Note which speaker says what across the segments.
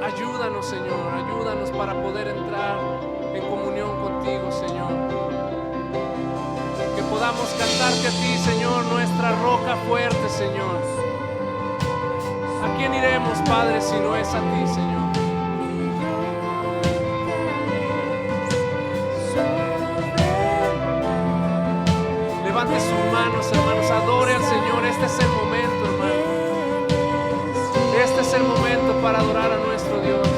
Speaker 1: Ayúdanos, Señor, ayúdanos para poder entrar en comunión contigo, Señor. Que podamos cantarte a ti, Señor, nuestra roca fuerte, Señor. ¿A quién iremos, Padre, si no es a ti, Señor? Levante sus manos, hermanos, adore al Señor. Este es el momento, hermano. Este es el momento para adorar a nuestro Dios.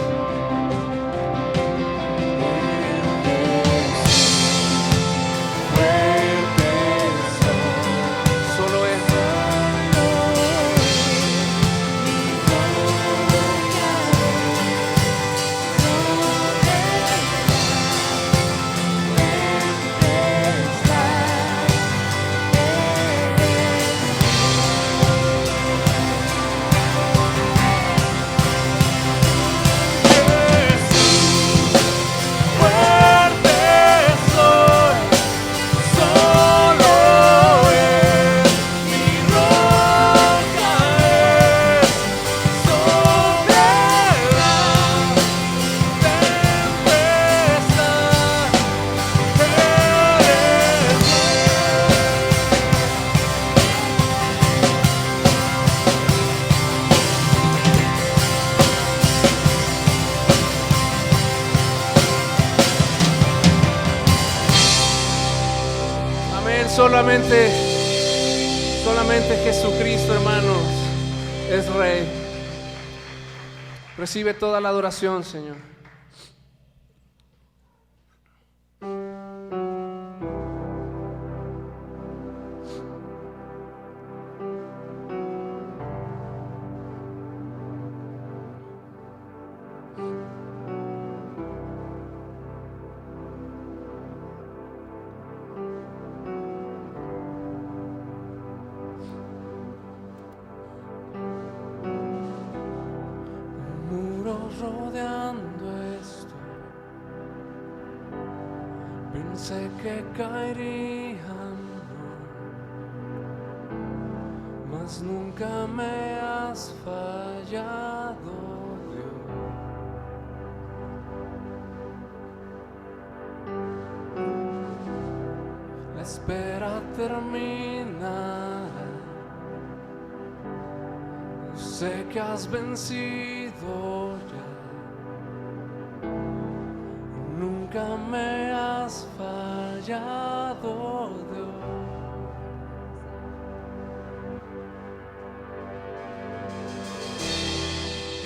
Speaker 1: Solo Él. Solamente Jesucristo, hermanos, es Rey. Recibe toda la adoración, Señor. Rodeando esto, pensé que caerían, mas nunca me has fallado, Dios. La espera termina, sé que has vencido ya. Nunca me has fallado, Dios.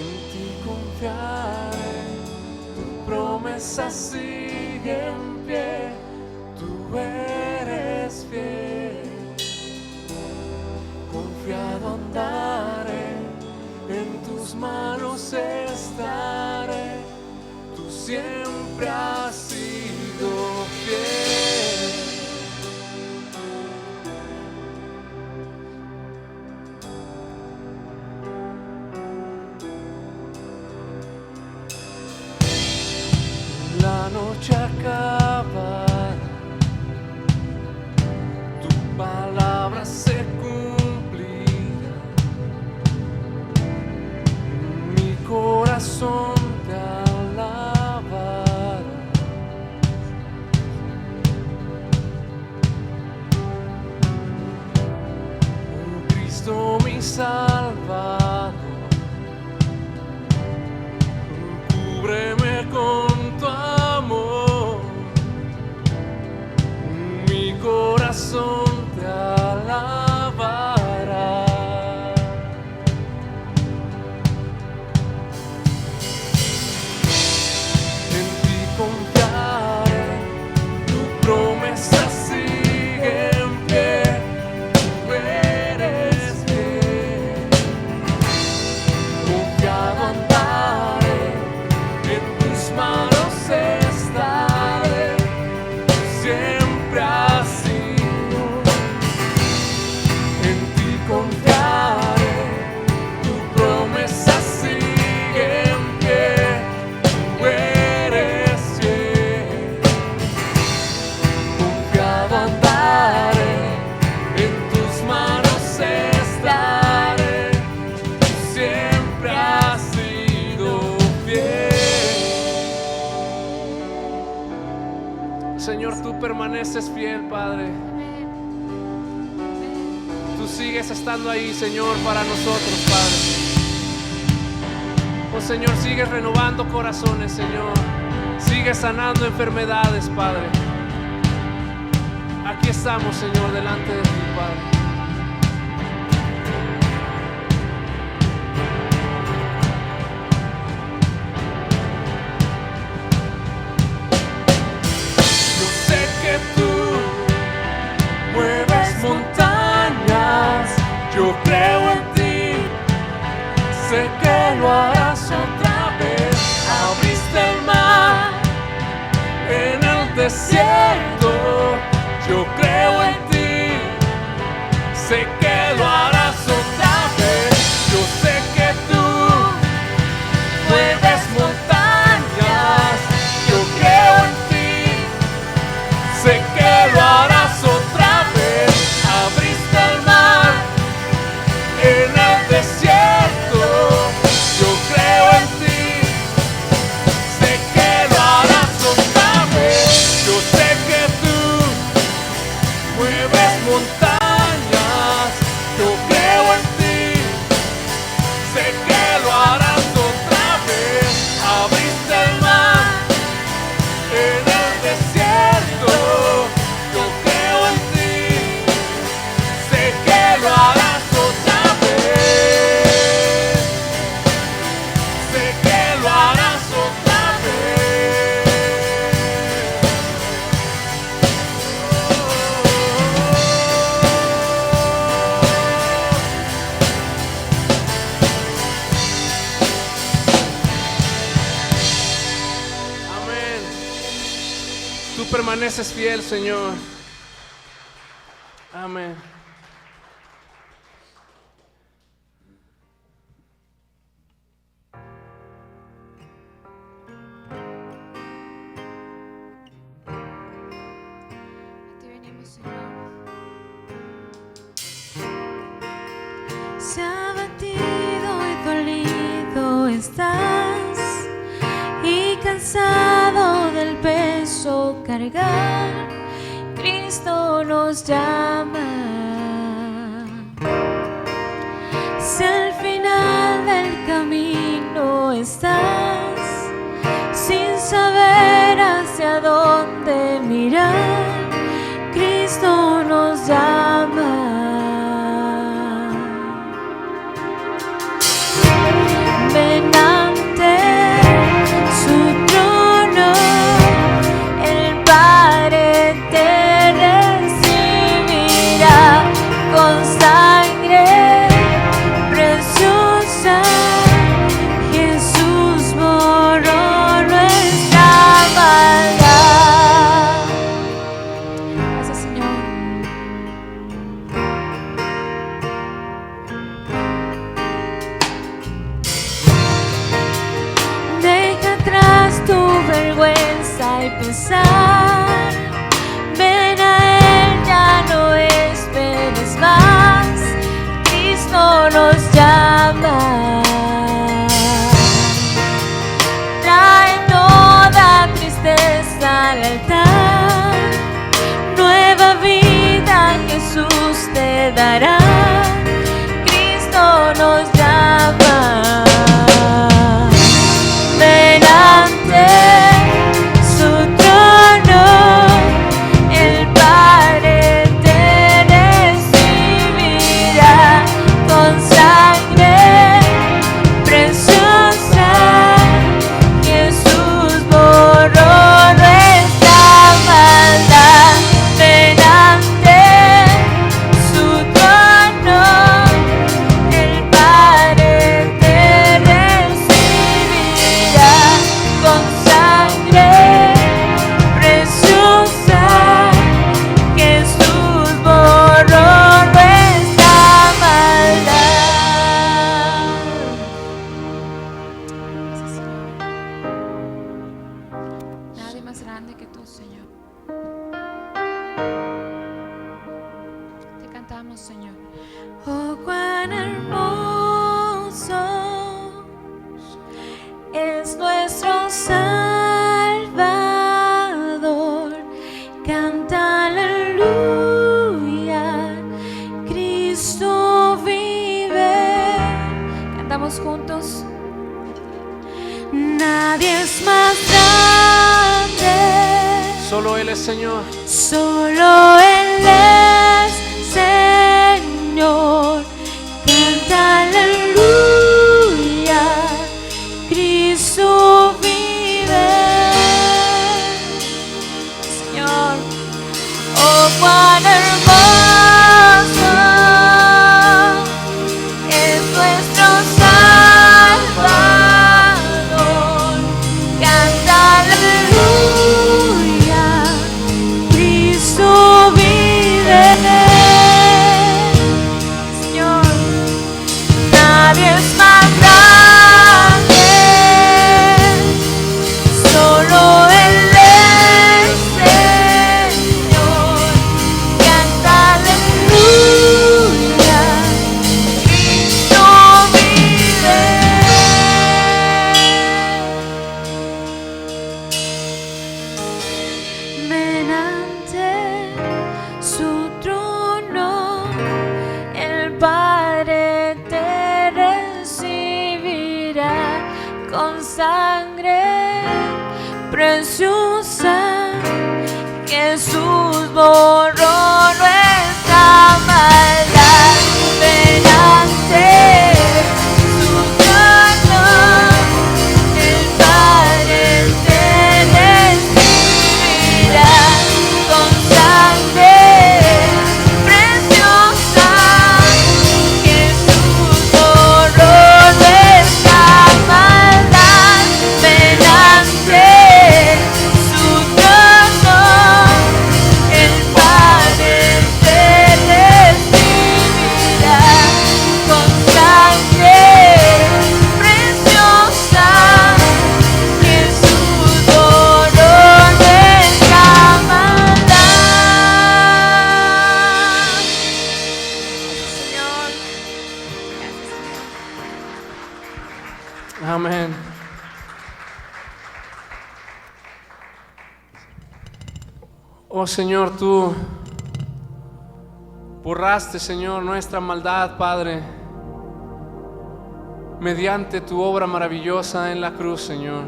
Speaker 1: En ti confiaré, tu promesa sigue en pie, tú eres fiel. Confiado andaré, en tus manos estaré, tú siempre has sido fiel. La noche acaba, tu palabra se cumplirá, mi corazón te alabará. Cristo mi Salvador, cúbreme con tu amor, mi corazón te alabará. Señor, tú permaneces fiel, Padre. Tú sigues estando ahí, Señor, para nosotros, Padre. Oh, Señor, sigues renovando corazones, Señor. Sigues sanando enfermedades, Padre. Aquí estamos, Señor, delante de ti, Padre.
Speaker 2: Yo creo en ti, sé que lo harás otra vez. Abriste el mar en el desierto. Yo creo en ti, sé que lo harás otra vez. Yo sé que tú mueves montañas. Yo creo en ti, sé que lo harás otra vez. Abriste el mar en el desierto, yo creo en ti, sé que lo harás otra vez. Yo sé que tú mueves montañas, yo creo en ti, sé que lo harás otra vez. Abriste el mar en el desierto, yo creo en ti, sé que lo harás.
Speaker 1: Tú permaneces fiel, Señor. Amén.
Speaker 2: A ti venimos, Señor. Se ha abatido y dolido estás, y cansado del peso cargar, Cristo nos llama. Si al final del camino estás, sin saber hacia dónde mirar, Cristo nos llama. Ven ante su trono, el Padre te recibirá con sangre preciosa. Jesús borró nuestra maldad. Gracias, Señor. Deja atrás tu vergüenza y pesar. Ven a Él, ya no esperes más. Cristo nos llama. Trae toda tristeza al altar. Nueva vida Jesús te dará. Cristo nos llama. Ven ante su trono, el Padre te recibirá con sangre preciosa. Jesús borró nuestra maldad. Ven ante su trono, el Padre te recibirá con sangre preciosa. Jesús borró nuestra maldad. Gracias, Señor. Nadie más grande que tú, Señor. Te cantamos, Señor. Oh, cuán hermoso es nuestro Salvador, juntos. Nadie es más grande.
Speaker 1: Solo Él es Señor.
Speaker 2: Solo Él es Señor. Canta aleluya. Cristo vive. Señor, oh cuán hermoso es nuestro Salvador. Canta aleluya. Cristo vive. Señor, nadie es más grande. Solo Él es Señor. Canta aleluya. Cristo vive. Ven ante su trono, el Padre te recibirá con sangre preciosa. Jesús borró nuestra maldad. Ven ante su trono, el Padre te recibirá con sangre preciosa. Jesús borró nuestra maldad. Ven ante su trono, el Padre te recibirá con sangre preciosa. Jesús borró nuestra maldad. Señor,
Speaker 1: Amén. Oh Señor, tú borraste, Señor, nuestra maldad, Padre, mediante tu obra maravillosa en la cruz, Señor.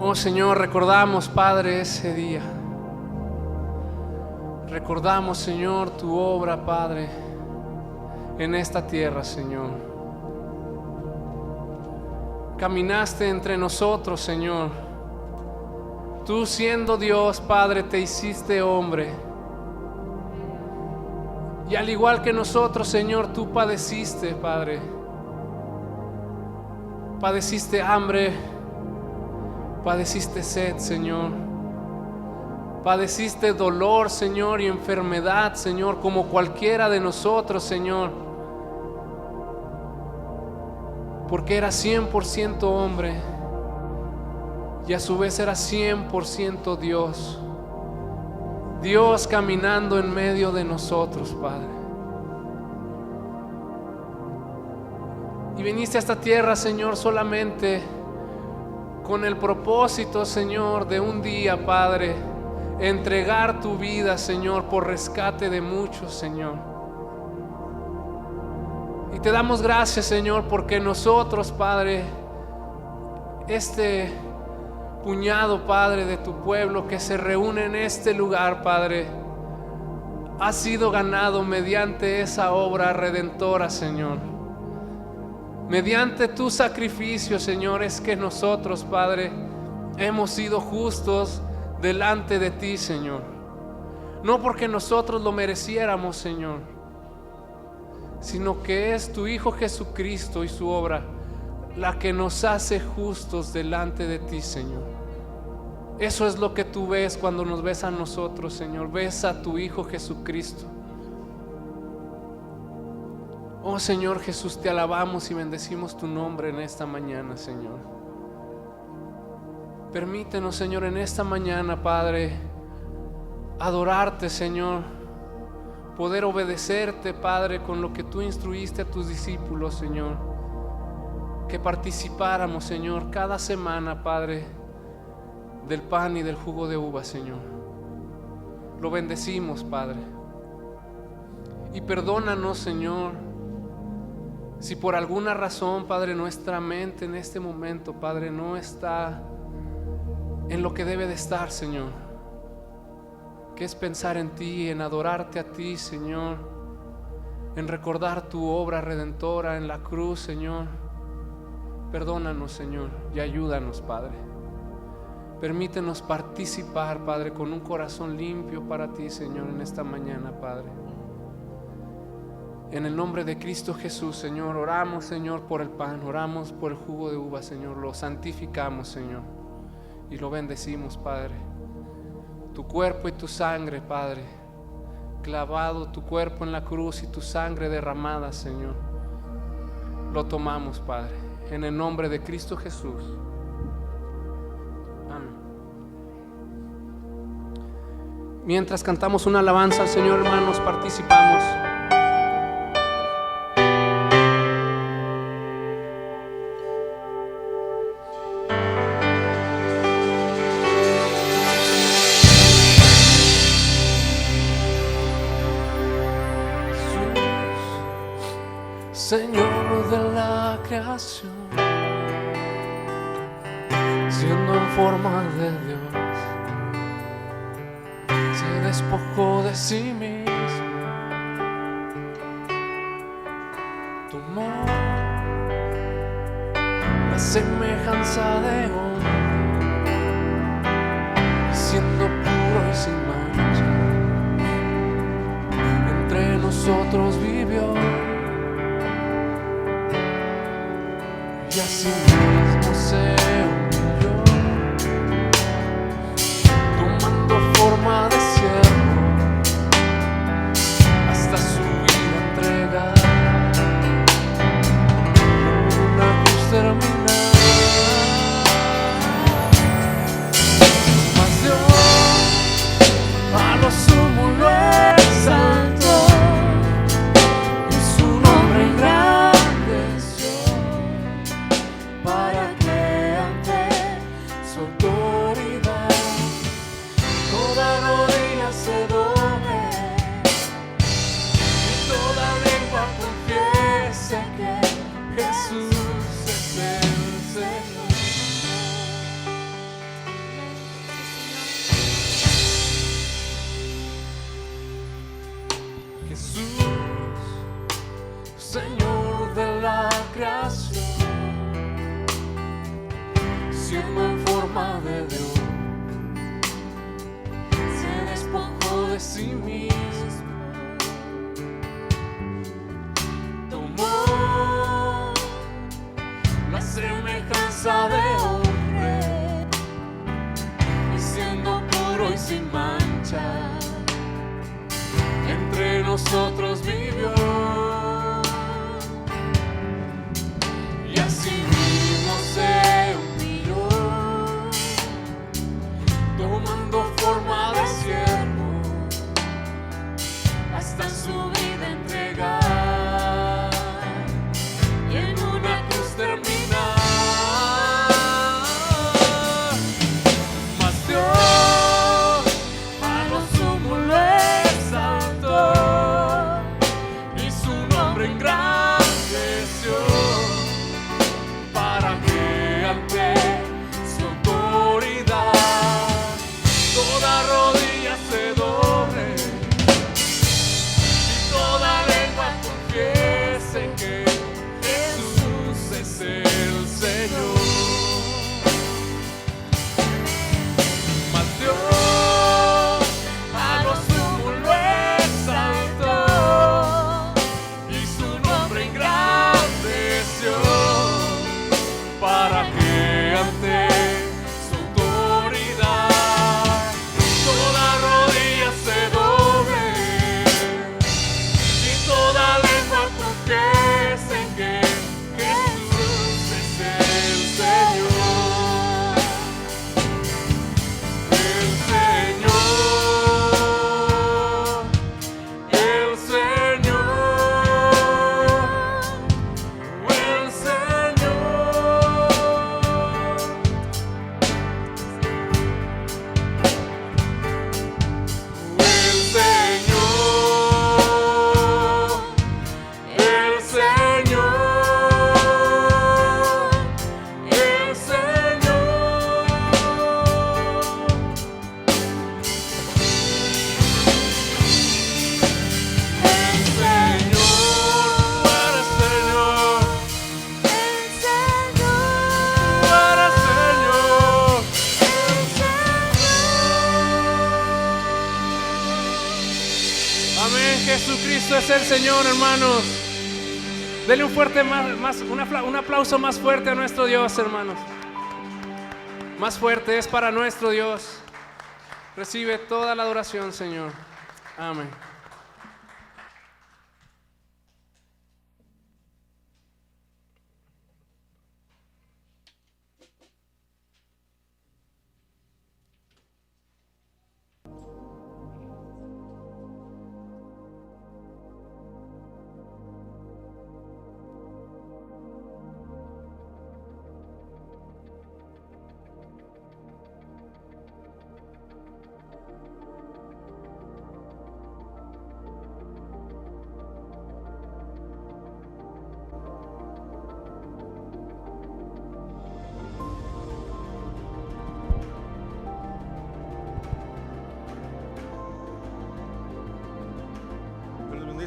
Speaker 1: Oh Señor, recordamos, Padre, ese día. Recordamos, Señor, tu obra, Padre, en esta tierra, Señor. Caminaste entre nosotros, Señor. Tú siendo Dios, Padre, te hiciste hombre. Y al igual que nosotros, Señor, tú padeciste, Padre. Padeciste hambre, padeciste sed, Señor. Padeciste dolor, Señor, y enfermedad, Señor, como cualquiera de nosotros, Señor. Porque era 100% hombre y a su vez era 100% Dios. Dios caminando en medio de nosotros, Padre. Y viniste a esta tierra, Señor, solamente con el propósito, Señor, de un día, Padre, entregar tu vida, Señor, por rescate de muchos, Señor. Y te damos gracias, Señor, porque nosotros, Padre, este puñado, Padre, de tu pueblo que se reúne en este lugar, Padre, ha sido ganado mediante esa obra redentora, Señor. Mediante tu sacrificio, Señor, es que nosotros, Padre, hemos sido justos delante de ti, Señor. No porque nosotros lo mereciéramos, Señor, sino que es tu Hijo Jesucristo y su obra la que nos hace justos delante de ti, Señor. Eso es lo que tú ves cuando nos ves a nosotros, Señor. Ves a tu Hijo Jesucristo. Oh Señor Jesús, te alabamos y bendecimos tu nombre en esta mañana, Señor. Permítenos, Señor, en esta mañana, Padre, adorarte, Señor, poder obedecerte, Padre, con lo que tú instruiste a tus discípulos, Señor. Que participáramos, Señor, cada semana, Padre, del pan y del jugo de uva, Señor. Lo bendecimos, Padre. Y perdónanos, Señor, si por alguna razón, Padre, nuestra mente en este momento, Padre, no está en lo que debe de estar, Señor, que es pensar en ti, en adorarte a ti, Señor, en recordar tu obra redentora en la cruz, Señor. Perdónanos, Señor, y ayúdanos, Padre. Permítenos participar, Padre, con un corazón limpio para ti, Señor, en esta mañana, Padre. En el nombre de Cristo Jesús, Señor, oramos, Señor, por el pan, oramos por el jugo de uva, Señor, lo santificamos, Señor, y lo bendecimos, Padre. Tu cuerpo y tu sangre, Padre, clavado tu cuerpo en la cruz y tu sangre derramada, Señor, lo tomamos, Padre, en el nombre de Cristo Jesús. Amén. Mientras cantamos una alabanza al Señor, hermanos, participamos. Señor de la creación, siendo en forma de Dios, se despojó de sí mismo, tomó la semejanza de hombre, siendo puro y sin mancha, entre nosotros vivió. Y así mismo se humilló, tomando forma de siervo, hasta su vida entregada, en una cruz terminal. Mas Dios a lo sumo lo exaltó, y su nombre engrandeció, para que ante su autoridad toda rodilla se doble y toda lengua confiese que Jesús es el Señor. Jesús, Señor de la creación, siendo en forma de Dios, se despojó de sí mismo, tomó la semejanza de hombre, y siendo puro y sin mancha, entre nosotros vivió. Y así mismo se tomando forma de siervo, hasta su vida entregar, y en una cruz terminar. Mas Dios a lo sumo lo exaltó, y su nombre engrandeció, para que ante su autoridad toda rodilla se doble y toda lengua confiese que Jesús es el Señor. Mas Dios a lo sumo lo exaltó, y su nombre engrandeció, para que ante su autoridad toda rodilla se doble y toda lengua confiese Poderoso es el Señor, hermanos. Denle un aplauso más fuerte a nuestro Dios, hermanos. Más fuerte es para nuestro Dios. Recibe toda la adoración, Señor. Amén.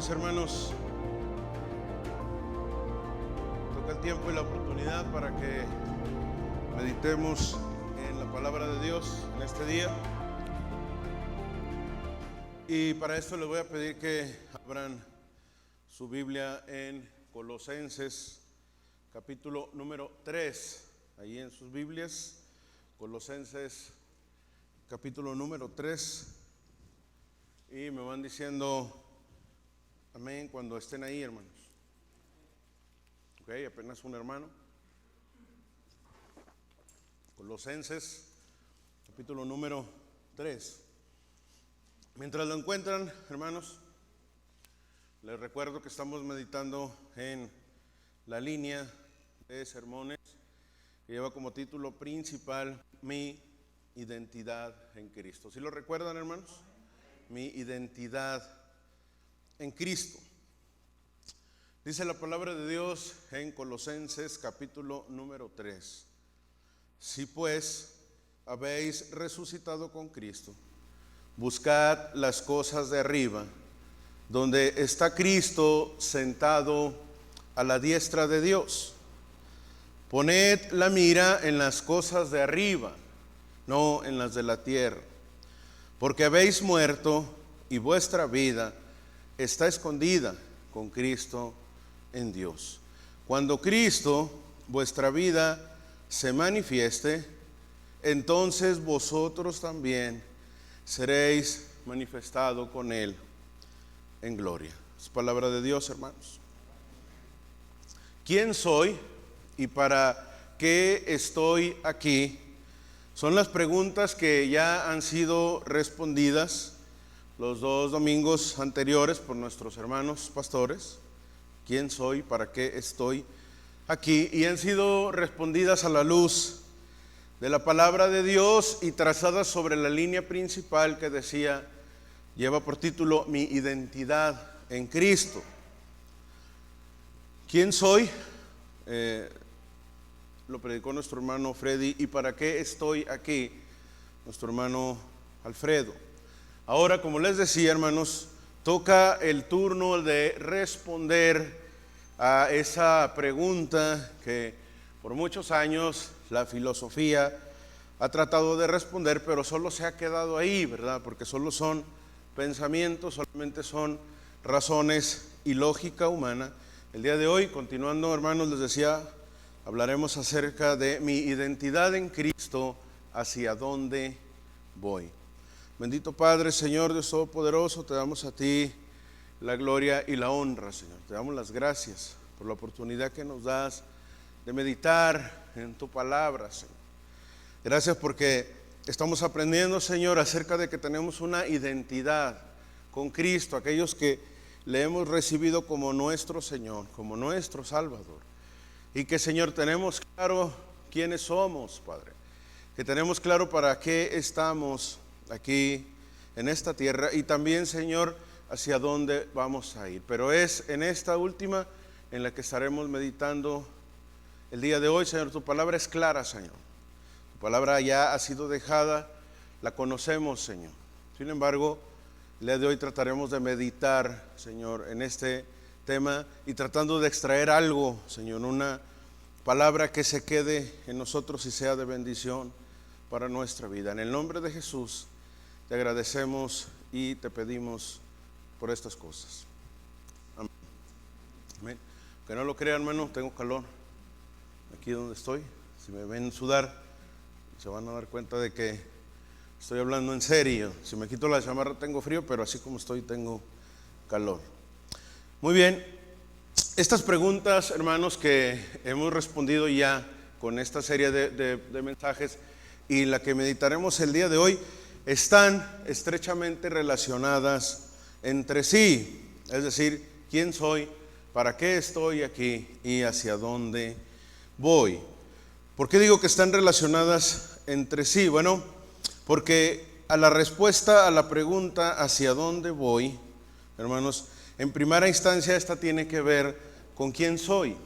Speaker 3: Hermanos, toca el tiempo y la oportunidad para que meditemos en la palabra de Dios en este día, y para esto les voy a pedir que abran su Biblia en Colosenses capítulo número 3, ahí en sus Biblias, Colosenses capítulo número 3, y me van diciendo amén cuando estén ahí, hermanos. Ok, apenas un hermano. Colosenses, capítulo número 3. Mientras lo encuentran, hermanos, les recuerdo que estamos meditando en la línea de sermones que lleva como título principal Mi identidad en Cristo. ¿Sí lo recuerdan, hermanos? Mi identidad en Cristo. Dice la palabra de Dios en Colosenses capítulo número 3. Si pues habéis resucitado con Cristo, buscad las cosas de arriba, donde está Cristo sentado a la diestra de Dios. Poned la mira en las cosas de arriba, no en las de la tierra, porque habéis muerto y vuestra vida está escondida con Cristo en Dios. Cuando Cristo, vuestra vida, se manifieste, entonces vosotros también seréis manifestados con Él en gloria. Es palabra de Dios, hermanos. ¿Quién soy y para qué estoy aquí? Son las preguntas que ya han sido respondidas los 2 domingos anteriores por nuestros hermanos pastores. ¿Quién soy? ¿Para qué estoy aquí? Y han sido respondidas a la luz de la palabra de Dios y trazadas sobre la línea principal que decía, lleva por título Mi identidad en Cristo. ¿Quién soy? Lo predicó nuestro hermano Freddy. ¿Y para qué estoy aquí? Nuestro hermano Alfredo. Ahora, como les decía, hermanos, toca el turno de responder a esa pregunta que por muchos años la filosofía ha tratado de responder, pero solo se ha quedado ahí, ¿verdad? Porque solo son pensamientos, solamente son razones y lógica humana. El día de hoy, continuando, hermanos, les decía, hablaremos acerca de mi identidad en Cristo, hacia dónde voy. Bendito Padre, Señor Dios Todopoderoso, te damos a ti la gloria y la honra, Señor. Te damos las gracias por la oportunidad que nos das de meditar en tu palabra, Señor. Gracias porque estamos aprendiendo, Señor, acerca de que tenemos una identidad con Cristo, aquellos que le hemos recibido como nuestro Señor, como nuestro Salvador. Y que, Señor, tenemos claro quiénes somos, Padre. Que tenemos claro para qué estamos aquí en esta tierra y también, Señor, hacia dónde vamos a ir. Pero es en esta última en la que estaremos meditando el día de hoy, Señor. Tu palabra es clara, Señor. Tu palabra ya ha sido dejada, la conocemos, Señor. Sin embargo, el día de hoy trataremos de meditar, Señor, en este tema y tratando de extraer algo, Señor, una palabra que se quede en nosotros y sea de bendición para nuestra vida. En el nombre de Jesús te agradecemos y te pedimos por estas cosas. Amén. Que no lo crean, hermano, tengo calor aquí donde estoy. Si me ven sudar, se van a dar cuenta de que estoy hablando en serio. Si me quito la chamarra tengo frío, pero así como estoy tengo calor. Muy bien, estas preguntas, hermanos, que hemos respondido ya con esta serie de mensajes y la que meditaremos el día de hoy, están estrechamente relacionadas entre sí. Es decir, ¿quién soy? ¿Para qué estoy aquí? ¿Y hacia dónde voy? ¿Por qué digo que están relacionadas entre sí? Bueno, porque a la respuesta a la pregunta ¿hacia dónde voy? Hermanos, en primera instancia esta tiene que ver con quién soy.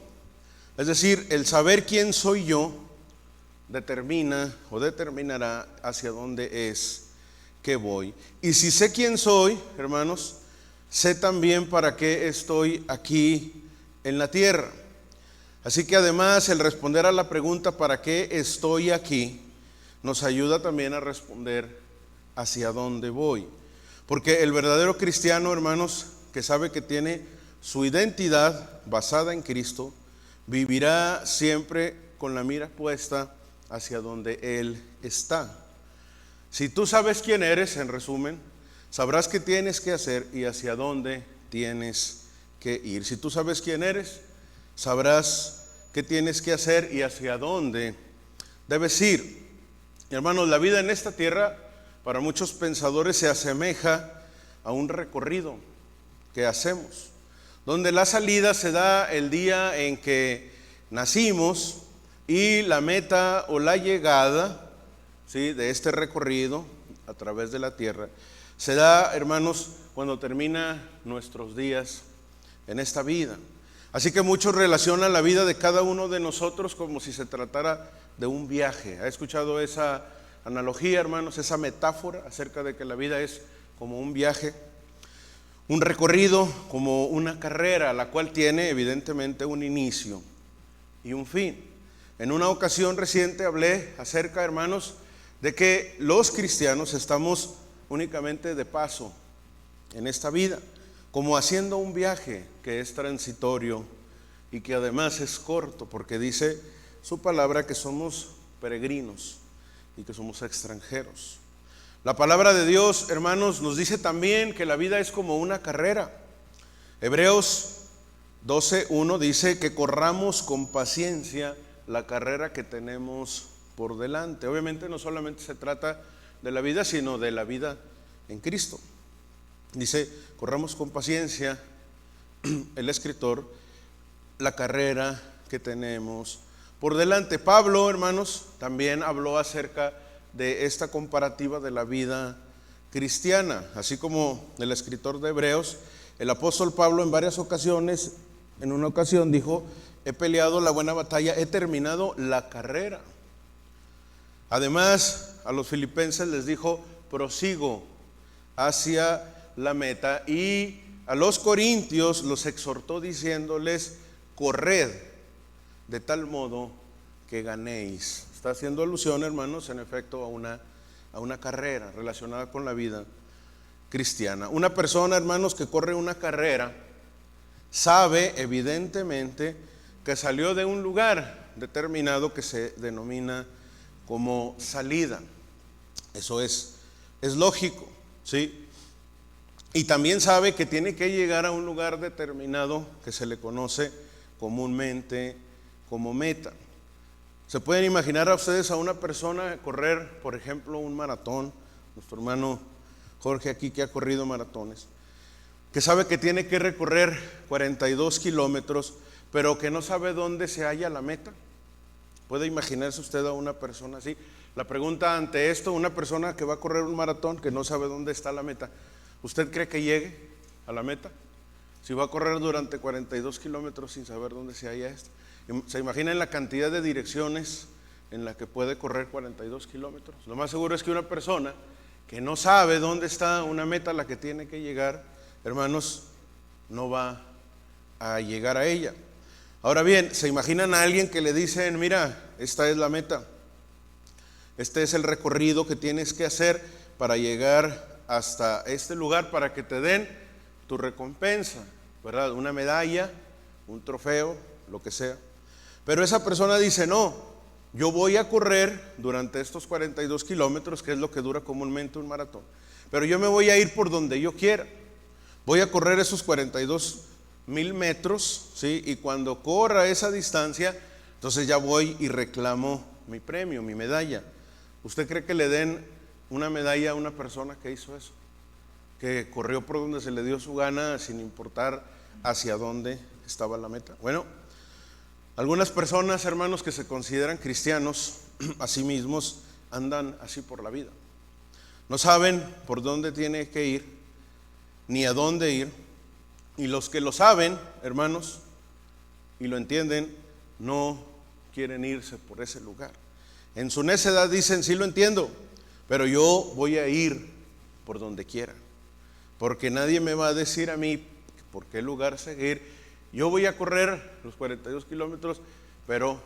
Speaker 3: Es decir, el saber quién soy yo determina o determinará hacia dónde es que voy. Y si sé quién soy, hermanos, sé también para qué estoy aquí en la tierra. Así que además el responder a la pregunta ¿para qué estoy aquí? Nos ayuda también a responder hacia dónde voy. Porque el verdadero cristiano, hermanos, que sabe que tiene su identidad basada en Cristo, vivirá siempre con la mira puesta hacia donde Él está. Si tú sabes quién eres, en resumen, sabrás qué tienes que hacer y hacia dónde tienes que ir. Si tú sabes quién eres, sabrás qué tienes que hacer y hacia dónde debes ir. Y hermanos, la vida en esta tierra para muchos pensadores se asemeja a un recorrido que hacemos, donde la salida se da el día en que nacimos y la meta o la llegada, ¿sí?, de este recorrido a través de la tierra se da, hermanos, cuando termina nuestros días en esta vida. Así que muchos relacionan la vida de cada uno de nosotros como si se tratara de un viaje. ¿Ha escuchado esa analogía, hermanos, esa metáfora acerca de que la vida es como un viaje? Un recorrido como una carrera, la cual tiene evidentemente un inicio y un fin. En una ocasión reciente hablé acerca, hermanos, de que los cristianos estamos únicamente de paso en esta vida, como haciendo un viaje que es transitorio y que además es corto, porque dice su palabra que somos peregrinos y que somos extranjeros. La palabra de Dios, hermanos, nos dice también que la vida es como una carrera. Hebreos 12:1 dice que corramos con paciencia la carrera que tenemos por delante. Obviamente no solamente se trata de la vida, sino de la vida en Cristo. Dice, corramos con paciencia, el escritor, la carrera que tenemos por delante. Pablo, hermanos, también habló acerca de esta comparativa de la vida cristiana, así como el escritor de Hebreos. El apóstol Pablo en varias ocasiones, en una ocasión dijo, he peleado la buena batalla, he terminado la carrera. Además, a los filipenses les dijo, prosigo hacia la meta, y a los corintios los exhortó diciéndoles, corred de tal modo que ganéis. Está haciendo alusión, hermanos, en efecto a una carrera relacionada con la vida cristiana. Una persona, hermanos, que corre una carrera sabe evidentemente que salió de un lugar determinado que se denomina como salida. Eso es lógico, ¿sí? Y también sabe que tiene que llegar a un lugar determinado que se le conoce comúnmente como meta. ¿Se pueden imaginar a ustedes a una persona correr, por ejemplo, un maratón? Nuestro hermano Jorge aquí, que ha corrido maratones, que sabe que tiene que recorrer 42 kilómetros, pero que no sabe dónde se halla la meta. ¿Puede imaginarse usted a una persona así? La pregunta ante esto, una persona que va a correr un maratón, que no sabe dónde está la meta, ¿usted cree que llegue a la meta? Si va a correr durante 42 kilómetros sin saber dónde se halla esto. ¿Se imaginan la cantidad de direcciones en la que puede correr 42 kilómetros? Lo más seguro es que una persona que no sabe dónde está una meta a la que tiene que llegar, hermanos, no va a llegar a ella. Ahora bien, ¿se imaginan a alguien que le dicen, mira, esta es la meta, este es el recorrido que tienes que hacer para llegar hasta este lugar para que te den tu recompensa, ¿verdad? Una medalla un trofeo, lo que sea. Pero esa persona dice, no, yo voy a correr durante estos 42 kilómetros, que es lo que dura comúnmente un maratón, pero yo me voy a ir por donde yo quiera. Voy a correr esos 42,000 metros, ¿sí? Y cuando corra esa distancia, entonces ya voy y reclamo mi premio, mi medalla. ¿Usted cree que le den una medalla a una persona que hizo eso? Que corrió por donde se le dio su gana sin importar hacia dónde estaba la meta. Bueno, algunas personas, hermanos, que se consideran cristianos, a sí mismos andan así por la vida. No saben por dónde tiene que ir, ni a dónde ir. Y los que lo saben, hermanos, y lo entienden, no quieren irse por ese lugar. En su necedad dicen, sí lo entiendo, pero yo voy a ir por donde quiera, porque nadie me va a decir a mí por qué lugar seguir. Yo voy a correr los 42 kilómetros, pero,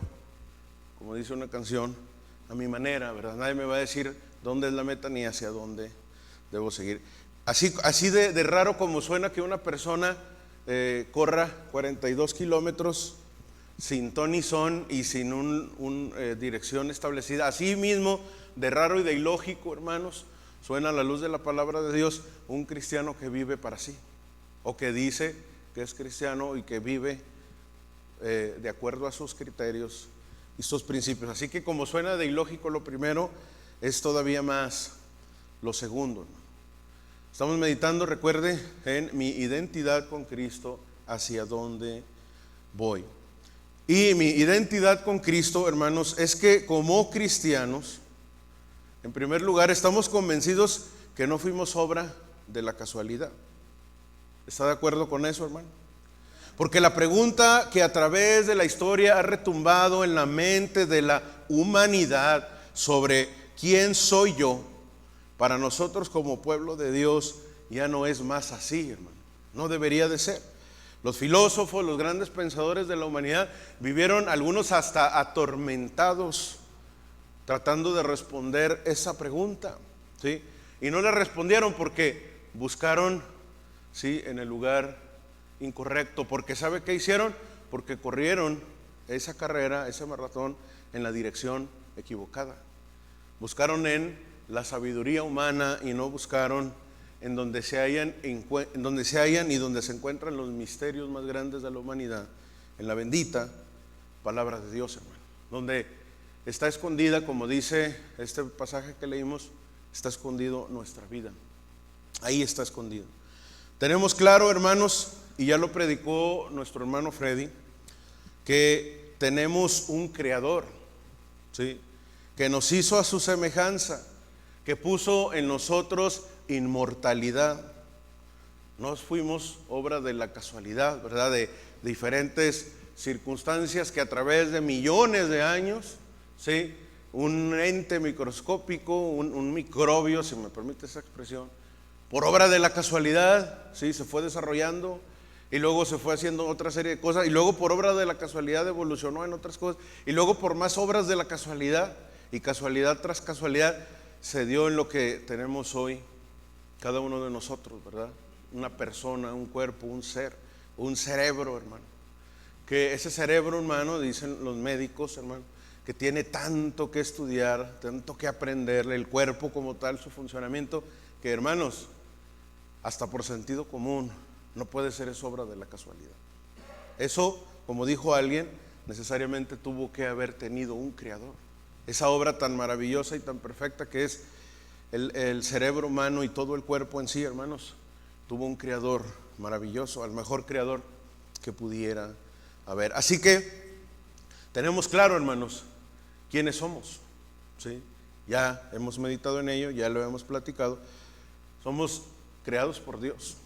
Speaker 3: como dice una canción, a mi manera, ¿verdad? Nadie me va a decir dónde es la meta ni hacia dónde debo seguir. Así de raro como suena que una persona corra 42 kilómetros sin ton ni son y sin una dirección establecida. Así mismo de raro y de ilógico, hermanos, suena a la luz de la palabra de Dios un cristiano que vive para sí, o que dice que es cristiano y que vive de acuerdo a sus criterios y sus principios. Así que como suena de ilógico lo primero, es todavía más lo segundo, ¿no? Estamos meditando, recuerde, en mi identidad con Cristo, hacia dónde voy. Y mi identidad con Cristo, hermanos, es que como cristianos, en primer lugar, estamos convencidos que no fuimos obra de la casualidad. ¿Está de acuerdo con eso, hermano? Porque la pregunta que a través de la historia ha retumbado en la mente de la humanidad sobre quién soy yo, para nosotros como pueblo de Dios ya no es más así, hermano. No debería de ser. Los filósofos, los grandes pensadores de la humanidad vivieron, algunos hasta atormentados, tratando de responder esa pregunta, ¿sí? Y no la respondieron porque buscaron, ¿sí?, en el lugar incorrecto. Porque ¿sabe qué hicieron? Porque corrieron esa carrera, ese maratón, en la dirección equivocada. Buscaron en la sabiduría humana y no buscaron en donde se hallan y donde se encuentran los misterios más grandes de la humanidad, en la bendita palabra de Dios, hermano, donde está escondida, como dice este pasaje que leímos, está escondido nuestra vida. Ahí está escondido. Tenemos claro, hermanos, y ya lo predicó nuestro hermano Freddy, que tenemos un creador, ¿sí?, que nos hizo a su semejanza, que puso en nosotros inmortalidad. No fuimos obra de la casualidad, ¿verdad?, de diferentes circunstancias que a través de millones de años, ¿sí?, un ente microscópico, un microbio, si me permite esa expresión, por obra de la casualidad, ¿sí?, se fue desarrollando y luego se fue haciendo otra serie de cosas y luego por obra de la casualidad evolucionó en otras cosas y luego por más obras de la casualidad y casualidad tras casualidad se dio en lo que tenemos hoy cada uno de nosotros, ¿verdad? Una persona, un cuerpo, un ser, un cerebro, hermano. Que ese cerebro, hermano, dicen los médicos, hermano, que tiene tanto que estudiar, tanto que aprenderle, el cuerpo como tal, su funcionamiento, que, hermanos, hasta por sentido común, no puede ser eso obra de la casualidad. Eso, como dijo alguien, necesariamente tuvo que haber tenido un creador. Esa obra tan maravillosa y tan perfecta que es el cerebro humano y todo el cuerpo en sí, hermanos, tuvo un creador maravilloso, al mejor creador que pudiera haber. Así que tenemos claro, hermanos, quiénes somos, ¿sí? Ya hemos meditado en ello, ya lo hemos platicado. Somos creados por Dios,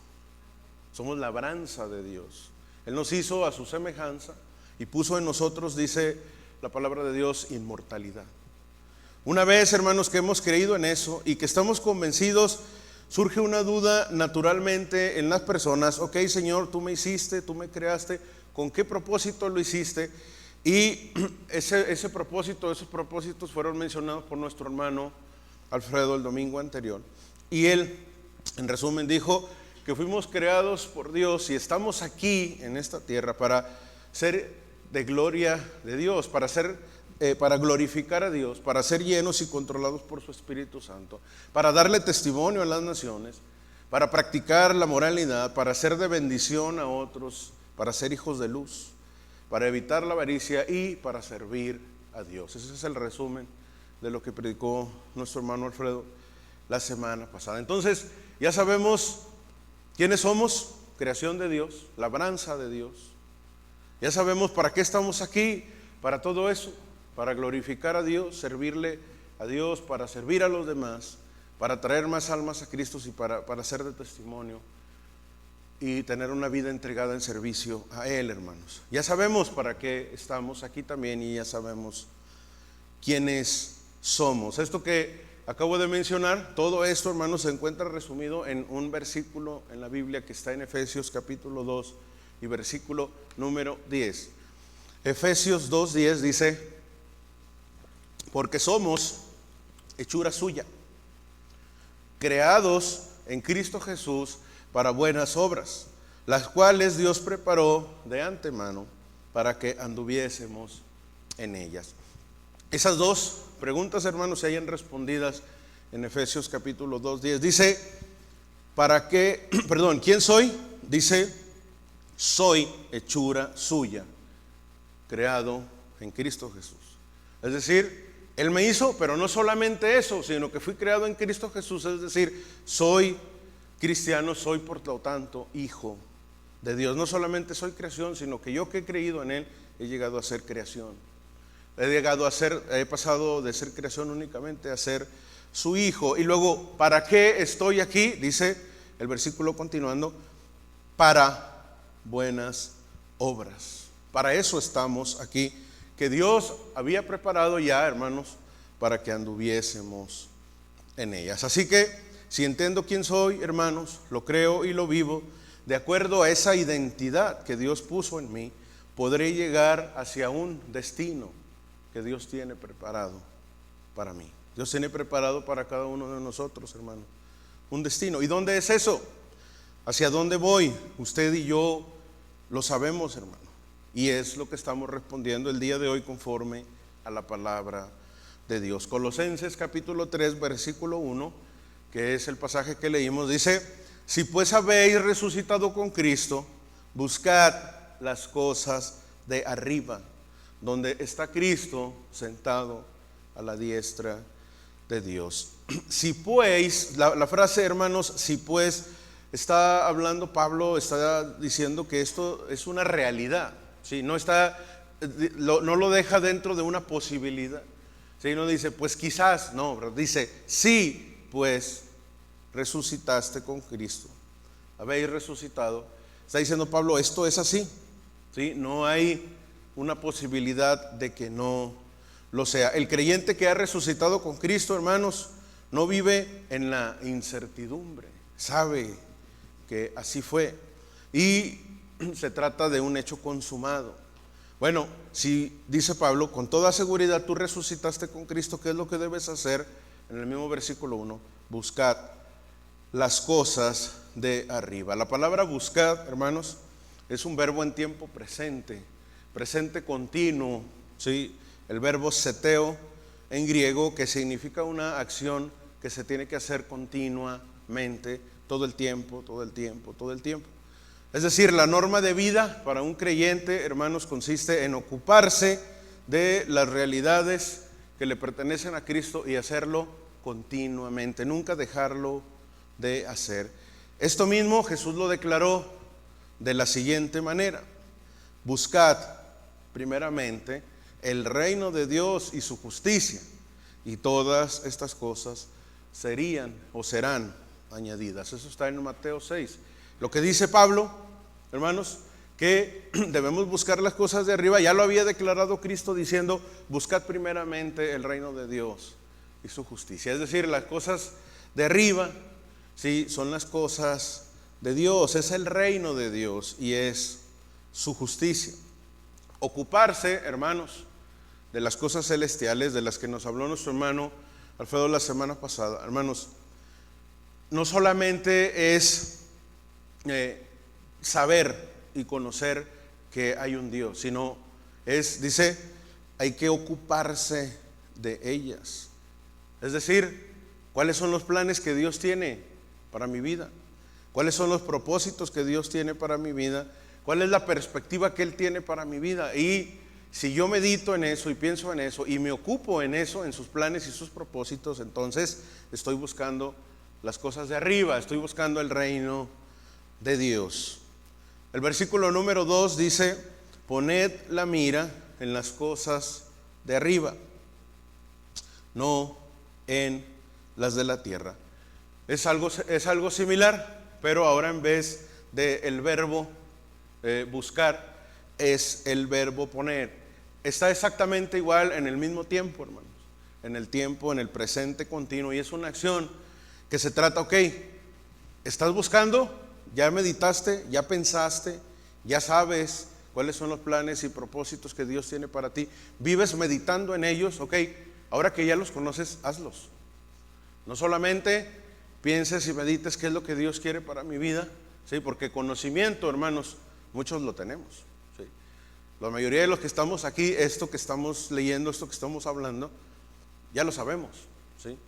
Speaker 3: somos labranza de Dios. Él nos hizo a su semejanza y puso en nosotros, dice la palabra de Dios, inmortalidad. Una vez, hermanos, que hemos creído en eso y que estamos convencidos, surge una duda naturalmente en las personas. Ok, Señor, tú me hiciste, tú me creaste, ¿con qué propósito lo hiciste? Y ese propósito, esos propósitos fueron mencionados por nuestro hermano Alfredo el domingo anterior. Y él, en resumen, dijo que fuimos creados por Dios y estamos aquí en esta tierra para ser de gloria de Dios, para glorificar a Dios, para ser llenos y controlados por su Espíritu Santo, para darle testimonio a las naciones, para practicar la moralidad, para ser de bendición a otros, para ser hijos de luz, para evitar la avaricia y para servir a Dios. Ese es el resumen de lo que predicó nuestro hermano Alfredo la semana pasada. Entonces, ya sabemos quiénes somos: creación de Dios, labranza de Dios. Ya sabemos para qué estamos aquí, para todo eso, para glorificar a Dios, servirle a Dios, para servir a los demás, para traer más almas a Cristo y para ser de testimonio y tener una vida entregada en servicio a Él, hermanos. Ya sabemos para qué estamos aquí también y ya sabemos quiénes somos. Esto que acabo de mencionar, todo esto, hermanos, se encuentra resumido en un versículo en la Biblia que está en Efesios capítulo 2 y versículo número 10. Efesios 2:10 dice: porque somos hechura suya, creados en Cristo Jesús para buenas obras, las cuales Dios preparó de antemano para que anduviésemos en ellas. Esas dos preguntas, hermanos, se hayan respondidas en Efesios capítulo 2:10. Dice, ¿quién soy? Dice, soy hechura suya, creado en Cristo Jesús. Es decir, Él me hizo, pero no solamente eso, sino que fui creado en Cristo Jesús. Es decir, soy cristiano, soy por lo tanto hijo de Dios. No solamente soy creación, sino que yo que he creído en Él, he llegado a ser creación. He pasado de ser creación únicamente a ser su hijo. Y luego, ¿para qué estoy aquí? Dice el versículo continuando, para buenas obras. Para eso estamos aquí, que Dios había preparado ya, hermanos, para que anduviésemos en ellas. Así que, si entiendo quién soy, hermanos, lo creo y lo vivo, de acuerdo a esa identidad que Dios puso en mí, podré llegar hacia un destino que Dios tiene preparado para mí. Dios tiene preparado para cada uno de nosotros, hermanos, un destino. ¿Y dónde es eso? ¿Hacia dónde voy? Usted y yo lo sabemos, hermano. Y es lo que estamos respondiendo el día de hoy conforme a la palabra de Dios. Colosenses capítulo 3, versículo 1, que es el pasaje que leímos, dice: si pues habéis resucitado con Cristo, buscad las cosas de arriba, donde está Cristo sentado a la diestra de Dios. Si pues, la frase, hermanos, si pues, está hablando Pablo, está diciendo que esto es una realidad. ¿Sí? No lo deja dentro de una posibilidad. ¿Sí? No dice, pues quizás, no, dice, sí, pues resucitaste con Cristo, habéis resucitado. Está diciendo Pablo, esto es así. ¿Sí? No hay una posibilidad de que no lo sea. El creyente que ha resucitado con Cristo, hermanos, no vive en la incertidumbre, sabe que así fue y se trata de un hecho consumado. Bueno, si dice Pablo, con toda seguridad tú resucitaste con Cristo, ¿qué es lo que debes hacer? En el mismo versículo 1, buscad las cosas de arriba. La palabra buscad, hermanos, es un verbo en tiempo presente, presente continuo, ¿sí? El verbo seteo en griego, que significa una acción que se tiene que hacer continuamente, todo el tiempo, todo el tiempo, todo el tiempo. Es decir, la norma de vida para un creyente, hermanos, consiste en ocuparse de las realidades que le pertenecen a Cristo y hacerlo continuamente, nunca dejarlo de hacer. Esto mismo Jesús lo declaró de la siguiente manera: buscad primeramente el reino de Dios y su justicia, y todas estas cosas serían o serán añadidas. Eso está en Mateo 6. Lo que dice Pablo, hermanos, que debemos buscar las cosas de arriba, ya lo había declarado Cristo diciendo, buscad primeramente el reino de Dios y su justicia. Es decir, las cosas de arriba, sí, son las cosas de Dios, es el reino de Dios y es su justicia. Ocuparse, hermanos, de las cosas celestiales de las que nos habló nuestro hermano Alfredo la semana pasada, hermanos, no solamente es saber y conocer que hay un Dios, sino dice, hay que ocuparse de ellas. Es decir, ¿cuáles son los planes que Dios tiene para mi vida? ¿Cuáles son los propósitos que Dios tiene para mi vida? ¿Cuál es la perspectiva que Él tiene para mi vida? Y si yo medito en eso y pienso en eso y me ocupo en eso, en sus planes y sus propósitos, entonces estoy buscando las cosas de arriba, estoy buscando el reino de Dios. El versículo número 2 dice, poned la mira en las cosas de arriba, no en las de la tierra. Es algo similar, pero ahora en vez del verbo buscar, es el verbo poner. Está exactamente igual en el mismo tiempo, hermanos, en el tiempo, en el presente continuo, y es una acción que se trata, ok, ¿estás buscando? ¿Ya meditaste? ¿Ya pensaste? ¿Ya sabes cuáles son los planes y propósitos que Dios tiene para ti? ¿Vives meditando en ellos? Ok, ahora que ya los conoces, hazlos. No solamente pienses y medites qué es lo que Dios quiere para mi vida, ¿sí? Porque conocimiento, hermanos, muchos lo tenemos, ¿sí? La mayoría de los que estamos aquí, esto que estamos leyendo, esto que estamos hablando, ya lo sabemos, ¿sí?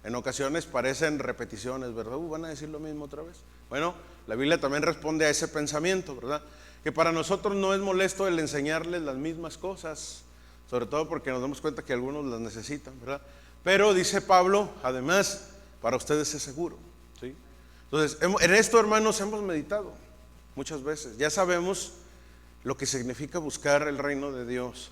Speaker 3: En ocasiones parecen repeticiones, ¿verdad? ¿Van a decir lo mismo otra vez? Bueno, la Biblia también responde a ese pensamiento, ¿verdad? Que para nosotros no es molesto el enseñarles las mismas cosas, sobre todo porque nos damos cuenta que algunos las necesitan, ¿verdad? Pero dice Pablo, además, para ustedes es seguro, ¿sí? Entonces, en esto, hermanos, hemos meditado muchas veces. Ya sabemos lo que significa buscar el reino de Dios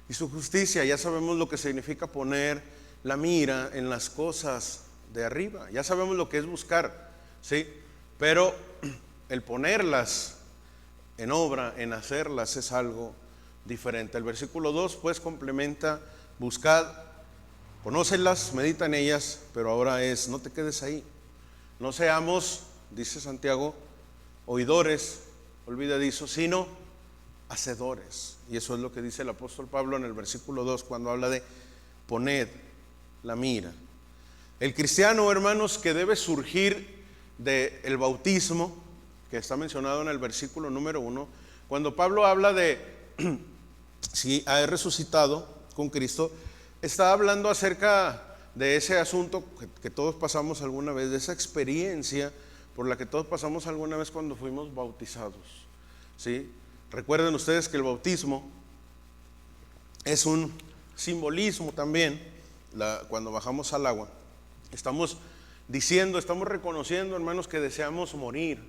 Speaker 3: y su justicia. Ya sabemos lo que significa poner la mira en las cosas de arriba. Ya sabemos lo que es buscar, ¿sí? Pero el ponerlas en obra, en hacerlas, es algo diferente. El versículo 2 pues complementa, buscad, conócelas, medita en ellas, pero ahora no te quedes ahí. No seamos, dice Santiago, oidores olvidadizos, sino hacedores. Y eso es lo que dice el apóstol Pablo en el versículo 2 cuando habla de poned la mira. El cristiano, hermanos, que debe surgir del bautismo, que está mencionado en el versículo número 1, cuando Pablo habla de si ha resucitado con Cristo, está hablando acerca de ese asunto que todos pasamos alguna vez, de esa experiencia por la que todos pasamos alguna vez cuando fuimos bautizados, ¿sí? Recuerden ustedes que el bautismo es un simbolismo también. Cuando bajamos al agua, estamos reconociendo, hermanos, que deseamos morir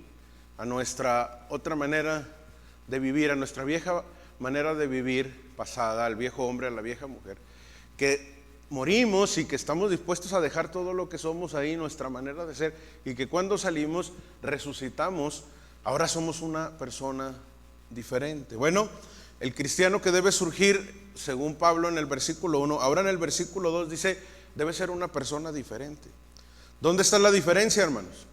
Speaker 3: a nuestra otra manera de vivir, a nuestra vieja manera de vivir pasada, al viejo hombre, a la vieja mujer, que morimos y que estamos dispuestos a dejar todo lo que somos ahí, nuestra manera de ser, y que cuando salimos resucitamos, ahora somos una persona diferente. Bueno, el cristiano que debe surgir, según Pablo en el versículo 1, ahora en el versículo 2 dice, debe ser una persona diferente. ¿Dónde está la diferencia, hermanos?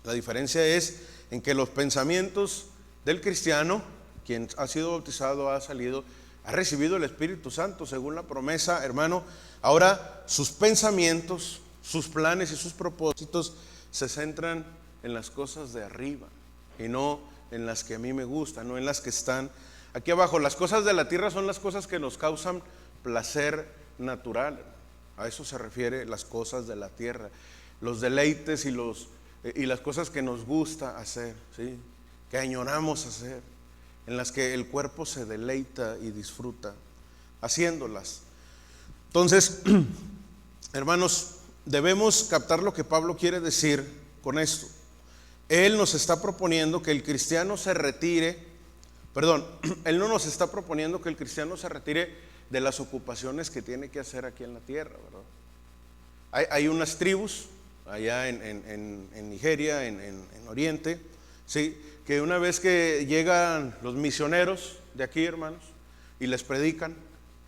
Speaker 3: La diferencia es en que los pensamientos del cristiano, quien ha sido bautizado, ha recibido el Espíritu Santo según la promesa, hermano. Ahora sus pensamientos, sus planes y sus propósitos se centran en las cosas de arriba y no en las que a mí me gustan, no en las que están aquí abajo. Las cosas de la tierra son las cosas que nos causan placer natural. A eso se refiere las cosas de la tierra, los deleites y las cosas que nos gusta hacer, ¿sí? Que añoramos hacer, en las que el cuerpo se deleita y disfruta haciéndolas. Entonces, hermanos, debemos captar lo que Pablo quiere decir con esto. Él nos está proponiendo que el cristiano se retire, él no nos está proponiendo que el cristiano se retire de las ocupaciones que tiene que hacer aquí en la tierra, ¿verdad? Hay unas tribus allá en Nigeria, en Oriente, ¿sí? Que una vez que llegan los misioneros de aquí, hermanos, y les predican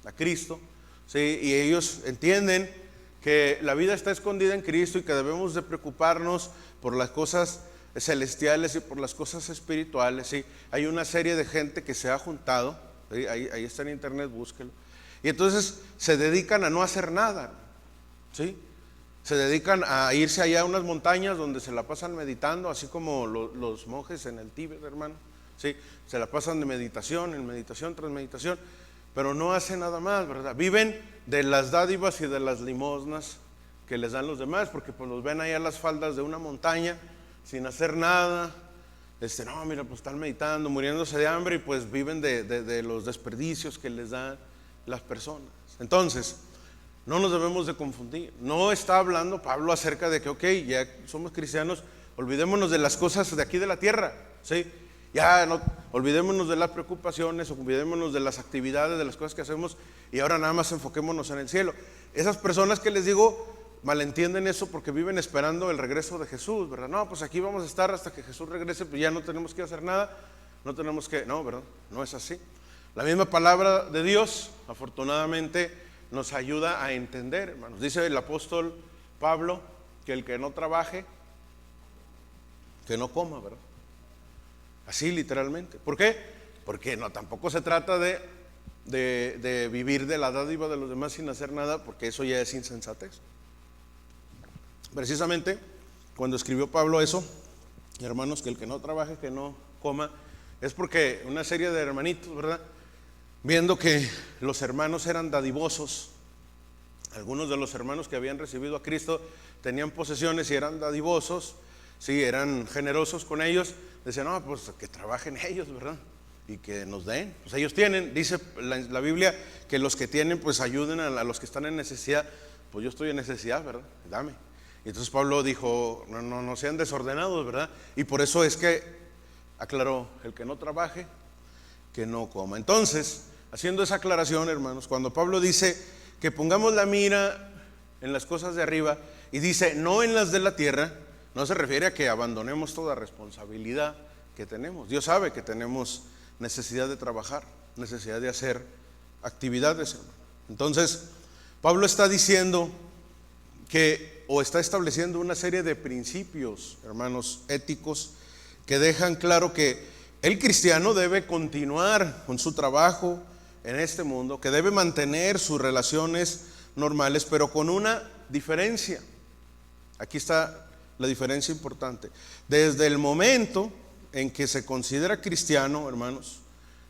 Speaker 3: a Cristo, ¿sí? Y ellos entienden que la vida está escondida en Cristo y que debemos de preocuparnos por las cosas celestiales y por las cosas espirituales, ¿sí? Hay una serie de gente que se ha juntado, ¿sí? Ahí está en internet, búsquelo, y entonces se dedican a no hacer nada, ¿sí? Se dedican a irse allá a unas montañas donde se la pasan meditando, así como los monjes en el Tíbet, hermano, ¿sí? Se la pasan de meditación en meditación tras meditación, pero no hacen nada más, ¿verdad? Viven de las dádivas y de las limosnas que les dan los demás, porque pues los ven ahí a las faldas de una montaña sin hacer nada. No, mira, pues están meditando, muriéndose de hambre, y pues viven de los desperdicios que les dan las personas. Entonces, no nos debemos de confundir. No está hablando Pablo acerca de que, ok, ya somos cristianos, olvidémonos de las cosas de aquí de la tierra, ¿sí? Ya no, olvidémonos de las preocupaciones, olvidémonos de las actividades, de las cosas que hacemos, y ahora nada más enfoquémonos en el cielo. Esas personas que les digo malentienden eso porque viven esperando el regreso de Jesús, ¿verdad? No, pues aquí vamos a estar hasta que Jesús regrese, pues ya no tenemos que hacer nada, no tenemos que, no, ¿verdad? No es así. La misma palabra de Dios, afortunadamente, nos ayuda a entender, hermanos. Dice el apóstol Pablo que el que no trabaje, que no coma, ¿verdad? Así literalmente. ¿Por qué? Porque no, tampoco se trata de vivir de la dádiva de los demás sin hacer nada, porque eso ya es insensatez. Precisamente cuando escribió Pablo eso, hermanos, que el que no trabaje, que no coma, es porque una serie de hermanitos, ¿verdad?, viendo que los hermanos eran dadivosos, algunos de los hermanos que habían recibido a Cristo tenían posesiones y eran dadivosos, sí, eran generosos con ellos, decían, no, pues que trabajen ellos, ¿verdad?, y que nos den. Pues ellos tienen, dice la Biblia, que los que tienen pues ayuden a los que están en necesidad. Pues yo estoy en necesidad, ¿verdad?, dame. Y entonces Pablo dijo, no sean desordenados, ¿verdad? Y por eso es que aclaró, el que no trabaje, que no coma. Entonces, haciendo esa aclaración, hermanos, cuando Pablo dice que pongamos la mira en las cosas de arriba y dice no en las de la tierra, no se refiere a que abandonemos toda responsabilidad que tenemos. Dios sabe que tenemos necesidad de trabajar, necesidad de hacer actividades, hermano. Entonces, Pablo está diciendo que, o está estableciendo una serie de principios, hermanos, éticos, que dejan claro que el cristiano debe continuar con su trabajo en este mundo, que debe mantener sus relaciones normales, pero con una diferencia. Aquí está la diferencia importante. Desde el momento en que se considera cristiano, hermanos,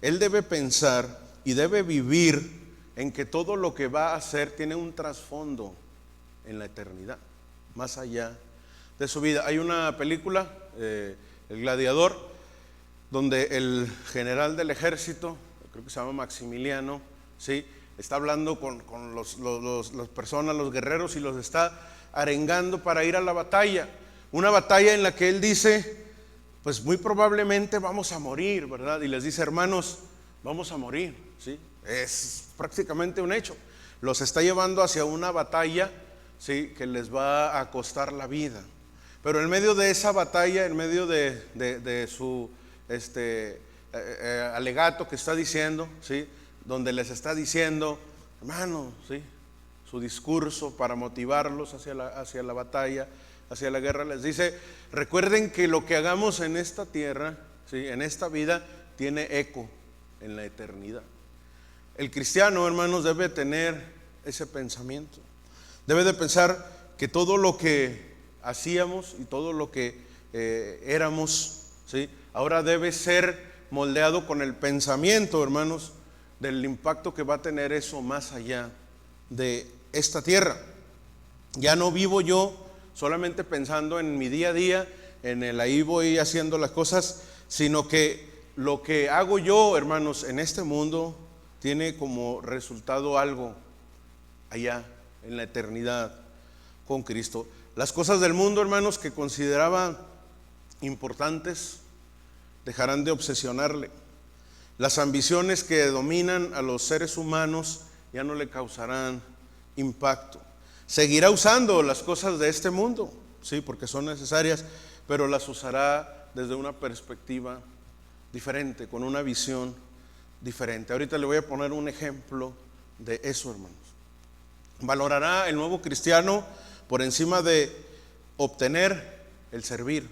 Speaker 3: él debe pensar y debe vivir en que todo lo que va a hacer tiene un trasfondo en la eternidad, más allá de su vida. Hay una película, El Gladiador, donde el general del ejército, creo que se llama Maximiliano, ¿sí?, está hablando con las personas, los guerreros, y los está arengando para ir a la batalla. Una batalla en la que él dice, pues muy probablemente vamos a morir, ¿verdad? Y les dice, hermanos, vamos a morir, ¿sí? Es prácticamente un hecho. Los está llevando hacia una batalla, ¿sí?, que les va a costar la vida. Pero en medio de esa batalla, en medio de su alegato que está diciendo, ¿sí?, donde les está diciendo, hermano, ¿sí?, su discurso para motivarlos hacia la batalla, hacia la guerra, les dice, recuerden que lo que hagamos en esta tierra, ¿sí?, en esta vida, tiene eco en la eternidad. El cristiano, hermanos, debe tener ese pensamiento. Debe de pensar que todo lo que hacíamos y todo lo que éramos, ¿sí?, ahora debe ser moldeado con el pensamiento, hermanos, del impacto que va a tener eso más allá de esta tierra. Ya no vivo yo solamente pensando en mi día a día, en el ahí voy haciendo las cosas, sino que lo que hago yo, hermanos, en este mundo tiene como resultado algo allá en la eternidad con Cristo. Las cosas del mundo, hermanos, que consideraba importantes, dejarán de obsesionarle. Las ambiciones que dominan a los seres humanos ya no le causarán impacto. Seguirá usando las cosas de este mundo, sí, porque son necesarias, pero las usará desde una perspectiva diferente, con una visión diferente. Ahorita le voy a poner un ejemplo de eso, hermanos. Valorará el nuevo cristiano por encima de obtener el servir.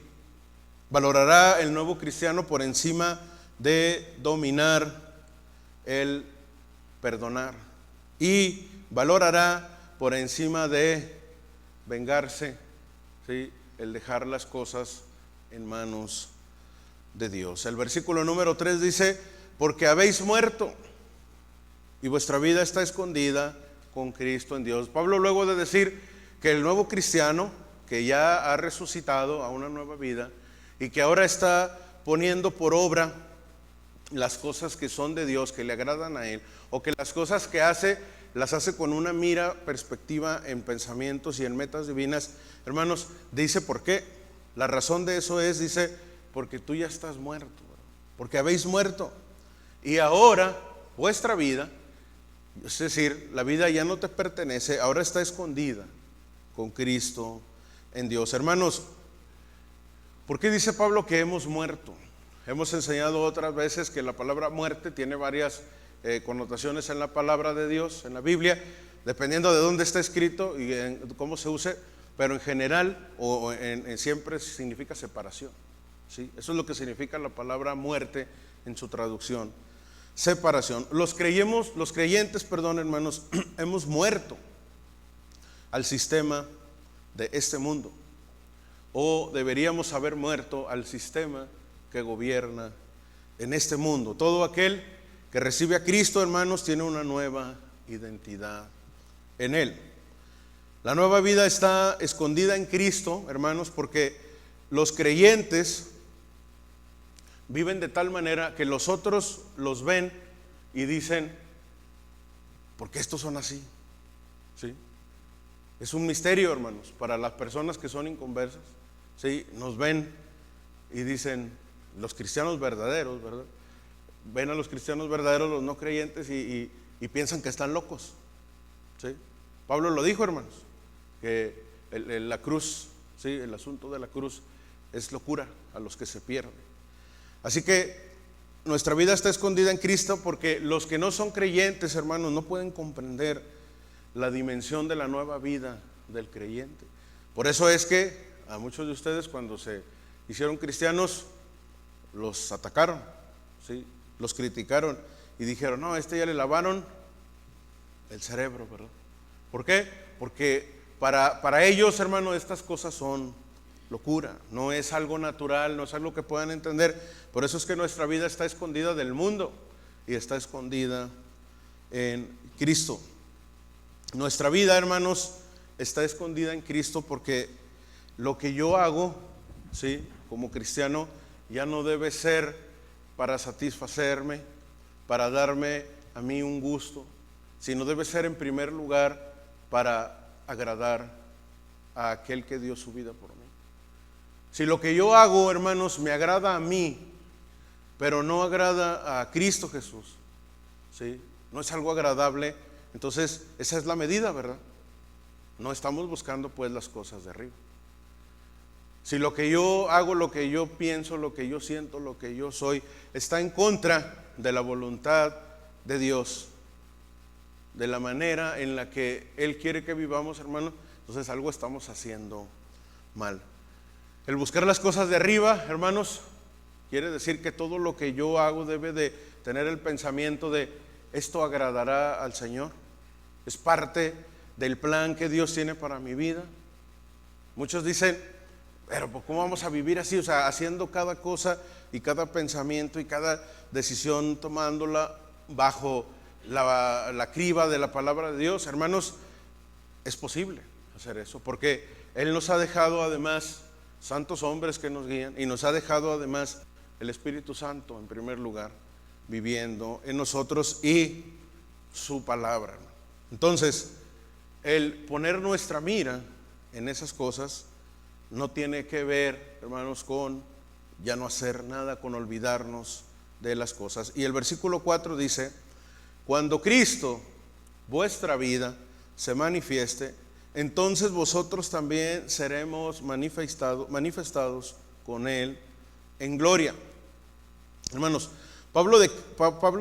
Speaker 3: Valorará el nuevo cristiano por encima de dominar el perdonar. Y valorará por encima de vengarse, ¿sí?, el dejar las cosas en manos de Dios. El versículo número 3 dice, porque habéis muerto y vuestra vida está escondida con Cristo en Dios. Pablo, luego de decir que el nuevo cristiano, que ya ha resucitado a una nueva vida y que ahora está poniendo por obra las cosas que son de Dios, que le agradan a Él, o que las cosas que hace, las hace con una mira, perspectiva en pensamientos y en metas divinas, hermanos, dice por qué. La razón de eso es, dice, porque tú ya estás muerto, porque habéis muerto, y ahora vuestra vida, es decir, la vida ya no te pertenece, ahora está escondida con Cristo en Dios. Hermanos, ¿por qué dice Pablo que hemos muerto? Hemos enseñado otras veces que la palabra muerte tiene varias connotaciones en la palabra de Dios, en la Biblia, dependiendo de dónde está escrito y cómo se use, pero en general siempre significa separación, ¿sí? Eso es lo que significa la palabra muerte en su traducción, separación. Los creyentes, hermanos, hemos muerto al sistema de este mundo, o deberíamos haber muerto al sistema que gobierna en este mundo. Todo aquel que recibe a Cristo, hermanos, tiene una nueva identidad en Él. La nueva vida está escondida en Cristo, hermanos, porque los creyentes viven de tal manera que los otros los ven y dicen, ¿por qué estos son así? ¿Sí? Es un misterio, hermanos, para las personas que son inconversas, ¿sí? Nos ven y dicen, los cristianos verdaderos, ¿verdad? Ven a los cristianos verdaderos, los no creyentes, y piensan que están locos, ¿sí? Pablo lo dijo, hermanos, que la cruz, ¿sí? El asunto de la cruz es locura a los que se pierden. Así que nuestra vida está escondida en Cristo porque los que no son creyentes, hermanos, no pueden comprender la dimensión de la nueva vida del creyente. Por eso es que a muchos de ustedes, cuando se hicieron cristianos, los atacaron, ¿sí? Los criticaron y dijeron, no, ya le lavaron el cerebro, ¿verdad? ¿Por qué? Porque para ellos, hermano, estas cosas son locura, no es algo natural, no es algo que puedan entender. Por eso es que nuestra vida está escondida del mundo y está escondida en Cristo. Nuestra vida, hermanos, está escondida en Cristo porque lo que yo hago, ¿sí? Como cristiano, ya no debe ser para satisfacerme, para darme a mí un gusto, sino debe ser en primer lugar para agradar a aquel que dio su vida por mí. Si lo que yo hago, hermanos, me agrada a mí, pero no agrada a Cristo Jesús, ¿sí? No es algo agradable, entonces esa es la medida, ¿verdad? No estamos buscando pues las cosas de arriba. Si lo que yo hago, lo que yo pienso, lo que yo siento, lo que yo soy, está en contra de la voluntad de Dios, de la manera en la que Él quiere que vivamos, hermano, entonces algo estamos haciendo mal. El buscar las cosas de arriba, hermanos, quiere decir que todo lo que yo hago debe de tener el pensamiento de esto agradará al Señor. Es parte del plan que Dios tiene para mi vida. Muchos dicen, pero ¿cómo vamos a vivir así? O sea, haciendo cada cosa y cada pensamiento y cada decisión tomándola bajo la criba de la palabra de Dios. Hermanos, es posible hacer eso porque Él nos ha dejado además santos hombres que nos guían y nos ha dejado además el Espíritu Santo en primer lugar viviendo en nosotros y su palabra. Entonces, el poner nuestra mira en esas cosas no tiene que ver, hermanos, con ya no hacer nada, con olvidarnos de las cosas. Y el versículo 4 dice, cuando Cristo, vuestra vida, se manifieste, entonces vosotros también seremos manifestados con Él en gloria. Hermanos, Pablo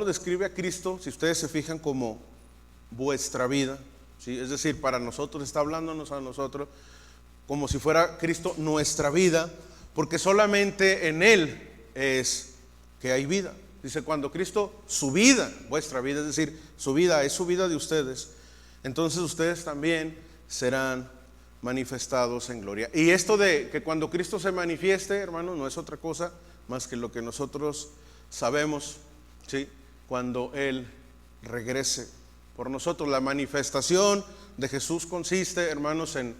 Speaker 3: describe a Cristo, si ustedes se fijan, como vuestra vida, ¿sí? Es decir, para nosotros, está hablándonos a nosotros como si fuera Cristo nuestra vida, porque solamente en Él es que hay vida. Dice, cuando Cristo, su vida, vuestra vida, es decir, su vida es su vida de ustedes, entonces ustedes también serán manifestados en gloria. Y esto de que cuando Cristo se manifieste, hermanos, no es otra cosa más que lo que nosotros sabemos, ¿sí? Cuando Él regrese por nosotros. La manifestación de Jesús consiste, hermanos, en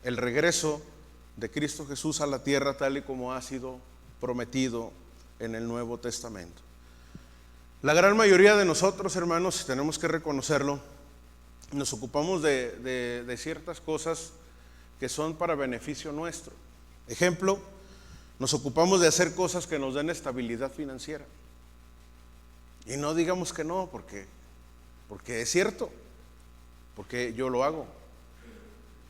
Speaker 3: el regreso de Cristo Jesús a la tierra tal y como ha sido prometido en el Nuevo Testamento. La gran mayoría de nosotros, hermanos, tenemos que reconocerlo, nos ocupamos de ciertas cosas que son para beneficio nuestro. Ejemplo, nos ocupamos de hacer cosas que nos den estabilidad financiera. Y no digamos que no, porque es cierto, porque yo lo hago,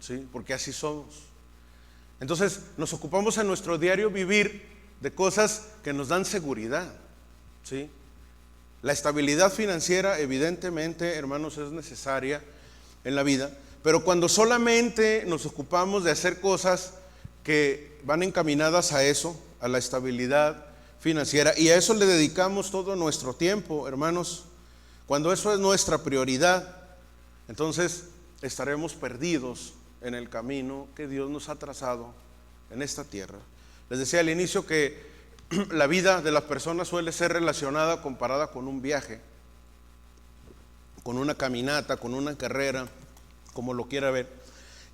Speaker 3: ¿sí? Porque así somos. Entonces nos ocupamos en nuestro diario vivir de cosas que nos dan seguridad, ¿sí? La estabilidad financiera, evidentemente, hermanos, es necesaria en la vida, pero cuando solamente nos ocupamos de hacer cosas que van encaminadas a eso, a la estabilidad financiera, y a eso le dedicamos todo nuestro tiempo, hermanos, cuando eso es nuestra prioridad, entonces estaremos perdidos en el camino que Dios nos ha trazado en esta tierra. Les decía al inicio que la vida de las personas suele ser relacionada, comparada con un viaje, con una caminata, con una carrera, como lo quiera ver.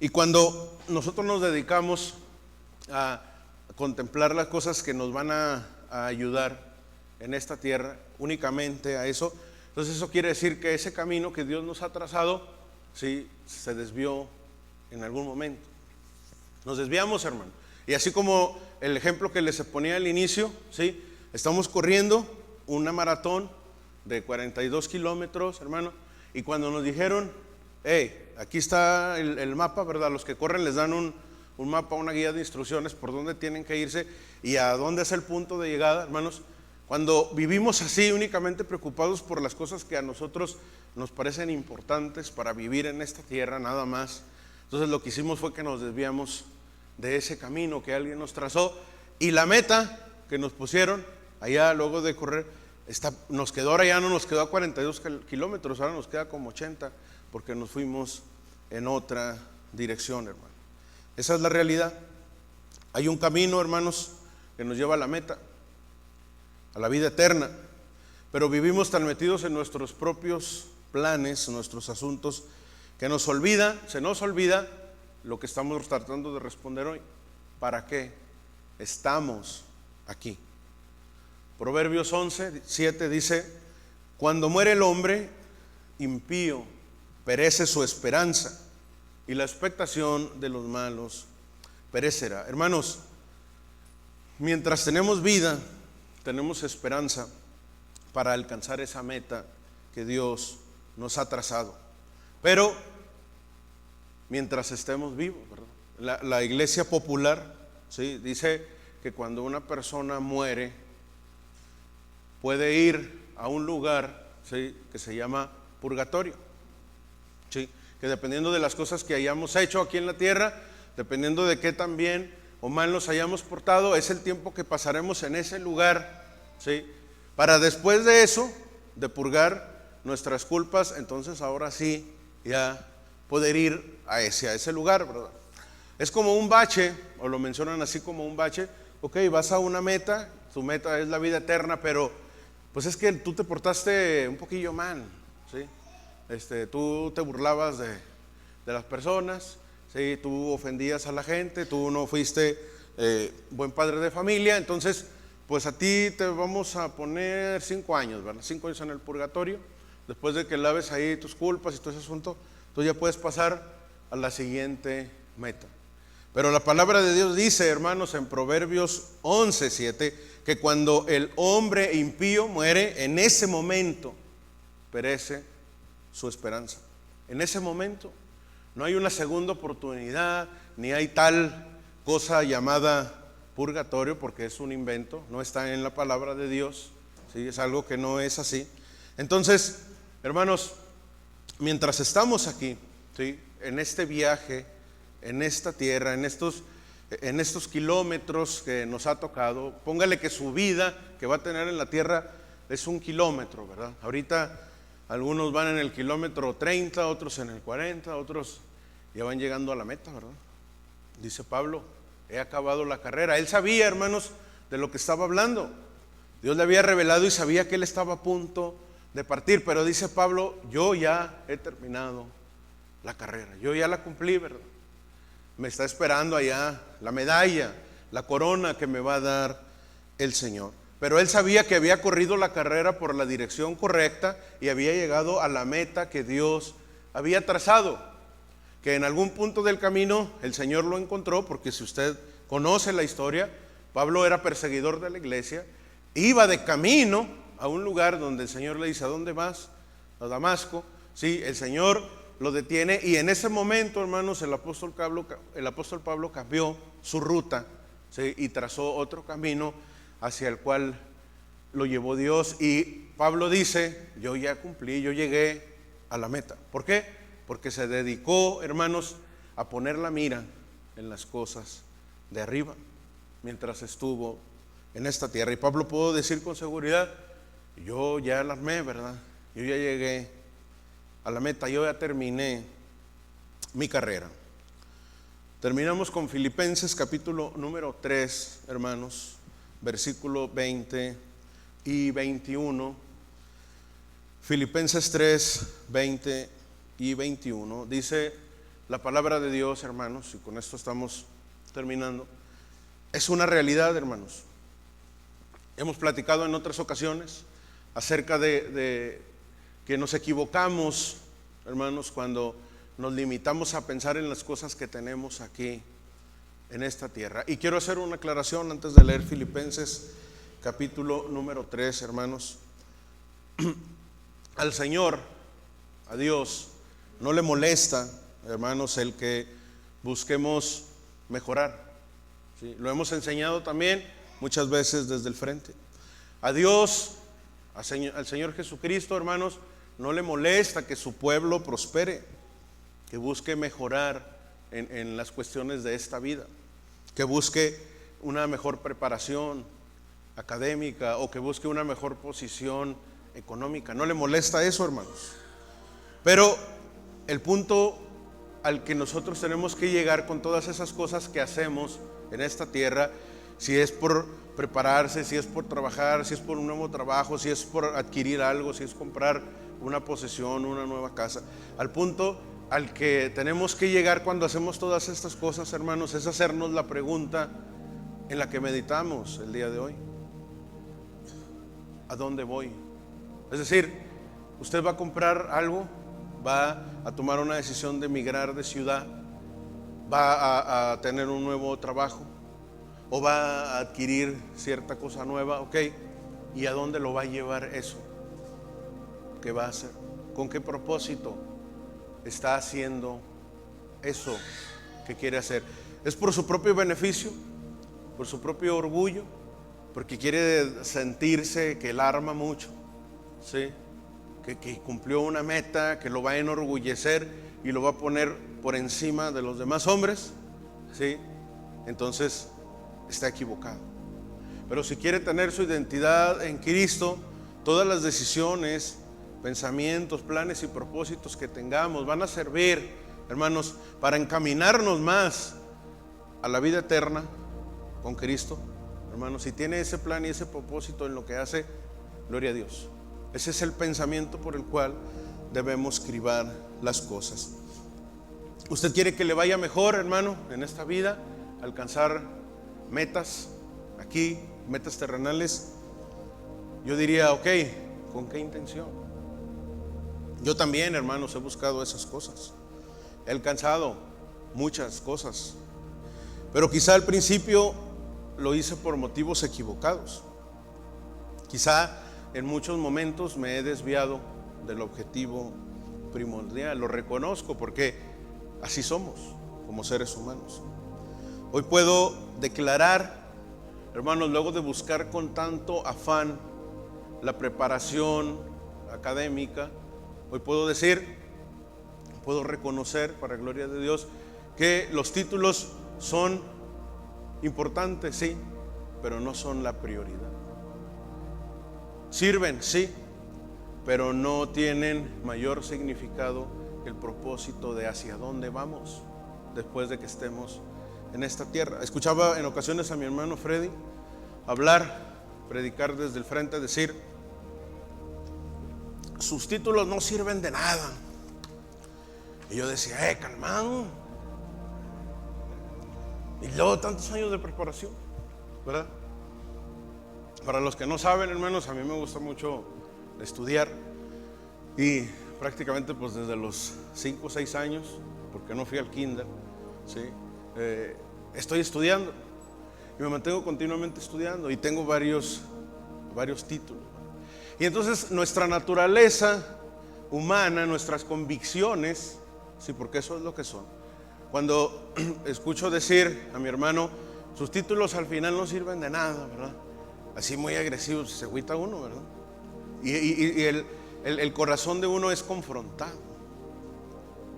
Speaker 3: Y cuando nosotros nos dedicamos a contemplar las cosas que nos van a ayudar en esta tierra, únicamente a eso, entonces eso quiere decir que ese camino que Dios nos ha trazado, sí, se desvió en algún momento. Nos desviamos, hermano. Y así como el ejemplo que les ponía al inicio, ¿sí? Estamos corriendo una maratón de 42 kilómetros, hermano, y cuando nos dijeron, hey, aquí está el mapa, ¿verdad? Los que corren les dan un mapa, una guía de instrucciones por dónde tienen que irse y a dónde es el punto de llegada, hermanos. Cuando vivimos así, únicamente preocupados por las cosas que a nosotros nos parecen importantes para vivir en esta tierra, nada más, entonces lo que hicimos fue que nos desviamos de ese camino que alguien nos trazó, y la meta que nos pusieron allá luego de correr nos quedó, ahora ya no nos quedó a 42 kilómetros, ahora nos queda como 80, porque nos fuimos en otra dirección, hermano. Esa es la realidad. Hay un camino, hermanos, que nos lleva a la meta, a la vida eterna, pero vivimos tan metidos en nuestros propios planes, nuestros asuntos, que se nos olvida lo que estamos tratando de responder hoy. ¿Para qué estamos aquí? Proverbios 11:7 dice: cuando muere el hombre impío, perece su esperanza, y la expectación de los malos perecerá. Hermanos, mientras tenemos vida, tenemos esperanza para alcanzar esa meta que Dios nos ha trazado. Pero mientras estemos vivos, ¿verdad? La iglesia popular, ¿sí?, dice que cuando una persona muere puede ir a un lugar, ¿sí?, que se llama purgatorio, ¿sí?, que dependiendo de las cosas que hayamos hecho aquí en la tierra, dependiendo de qué tan bien o mal nos hayamos portado, es el tiempo que pasaremos en ese lugar, ¿sí?, para después de eso, de purgar nuestras culpas, entonces ahora sí ya poder ir a ese lugar, ¿verdad? Es como un bache, o lo mencionan así como un bache. Ok, vas a una meta, tu meta es la vida eterna, pero pues es que tú te portaste un poquillo mal, ¿sí? Tú te burlabas de las personas, ¿sí? Tú ofendías a la gente, tú no fuiste buen padre de familia, entonces pues a ti te vamos a poner 5 años, ¿verdad? 5 años en el purgatorio, después de que laves ahí tus culpas y todo ese asunto, tú ya puedes pasar a la siguiente meta. Pero la palabra de Dios dice, hermanos, en Proverbios 11:7, que cuando el hombre impío muere, en ese momento perece su esperanza. En ese momento no hay una segunda oportunidad, ni hay tal cosa llamada purgatorio, porque es un invento, no está en la palabra de Dios, ¿sí? Es algo que no es así. Entonces, hermanos, mientras estamos aquí, ¿sí?, en este viaje, en esta tierra, en estos kilómetros que nos ha tocado, póngale que su vida que va a tener en la tierra es 1 kilómetro, ¿verdad? Ahorita algunos van en el kilómetro 30, otros en el 40, otros ya van llegando a la meta, ¿verdad? Dice Pablo, he acabado la carrera. Él sabía, hermanos, de lo que estaba hablando. Dios le había revelado y sabía que él estaba a punto de partir, pero dice Pablo, yo ya he terminado la carrera, yo ya la cumplí, ¿verdad? Me está esperando allá la medalla, la corona que me va a dar el Señor. Pero él sabía que había corrido la carrera por la dirección correcta y había llegado a la meta que Dios había trazado, que en algún punto del camino el Señor lo encontró, porque si usted conoce la historia, Pablo era perseguidor de la iglesia, iba de camino a un lugar donde el Señor le dice, ¿a dónde vas? A Damasco. Sí, el Señor lo detiene y en ese momento, hermanos, el apóstol Pablo cambió su ruta, ¿sí? Y trazó otro camino hacia el cual lo llevó Dios. Y Pablo dice, yo ya cumplí, yo llegué a la meta. ¿Por qué? Porque se dedicó, hermanos, a poner la mira en las cosas de arriba mientras estuvo en esta tierra. Y Pablo pudo decir con seguridad, yo ya la armé, ¿verdad? Yo ya llegué a la meta, yo ya terminé mi carrera. Terminamos con Filipenses capítulo número 3, hermanos, versículo 20 y 21. Filipenses 3, 20 y 21. Dice la palabra de Dios, hermanos, y con esto estamos terminando. Es una realidad, hermanos. Hemos platicado en otras ocasiones acerca de que nos equivocamos, hermanos, cuando nos limitamos a pensar en las cosas que tenemos aquí en esta tierra. Y quiero hacer una aclaración antes de leer Filipenses capítulo número 3, hermanos. Al Señor, a Dios, no le molesta, hermanos, el que busquemos mejorar. ¿Sí? Lo hemos enseñado también muchas veces desde el frente. A Dios, al Señor Jesucristo, hermanos, no le molesta que su pueblo prospere, que busque mejorar en las cuestiones de esta vida, que busque una mejor preparación académica o que busque una mejor posición económica. No le molesta eso, hermanos. Pero el punto al que nosotros tenemos que llegar con todas esas cosas que hacemos en esta tierra, si es por prepararse, si es por trabajar, si es por un nuevo trabajo, si es por adquirir algo, si es comprar una posesión, una nueva casa, al punto al que tenemos que llegar cuando hacemos todas estas cosas, hermanos, es hacernos la pregunta en la que meditamos el día de hoy: ¿a dónde voy? Es decir, usted va a comprar algo, va a tomar una decisión de emigrar de ciudad, va a tener un nuevo trabajo o va a adquirir cierta cosa nueva, ok, ¿y a dónde lo va a llevar eso? ¿Qué va a hacer? ¿Con qué propósito está haciendo eso que quiere hacer? ¿Es por su propio beneficio? ¿Por su propio orgullo? ¿Porque quiere sentirse que la arma mucho? ¿Sí? Que cumplió una meta, que lo va a enorgullecer y lo va a poner por encima de los demás hombres, ¿sí? Entonces está equivocado. Pero si quiere tener su identidad en Cristo, todas las decisiones, pensamientos, planes y propósitos que tengamos van a servir, hermanos, para encaminarnos más a la vida eterna con Cristo. Hermanos, si tiene ese plan y ese propósito en lo que hace, gloria a Dios. Ese es el pensamiento por el cual debemos cribar las cosas. ¿Usted quiere que le vaya mejor, hermano, en esta vida? Alcanzar metas aquí, metas terrenales. Yo diría, ok, ¿con qué intención? Yo también, hermanos, he buscado esas cosas. He alcanzado muchas cosas. Pero quizá al principio lo hice por motivos equivocados. Quizá en muchos momentos me he desviado del objetivo primordial. Lo reconozco porque así somos como seres humanos. Hoy puedo declarar, hermanos, luego de buscar con tanto afán la preparación académica, hoy puedo decir, puedo reconocer, para gloria de Dios, que los títulos son importantes, sí, pero no son la prioridad. Sirven, sí, pero no tienen mayor significado que el propósito de hacia dónde vamos después de que estemos en esta tierra. Escuchaba en ocasiones a mi hermano Freddy hablar, predicar desde el frente, decir: sus títulos no sirven de nada. Y yo decía: calmado. Y luego tantos años de preparación, ¿verdad? Para los que no saben, hermanos, a mí me gusta mucho estudiar. Y prácticamente pues desde los 5 o 6 años, porque no fui al kinder, ¿sí? Estoy estudiando. Y me mantengo continuamente estudiando. Y tengo varios títulos. Y entonces nuestra naturaleza humana, nuestras convicciones, sí, porque eso es lo que son. Cuando escucho decir a mi hermano: sus títulos al final no sirven de nada, ¿verdad? Así muy agresivo, se agüita uno, ¿verdad? Y el corazón de uno es confrontado.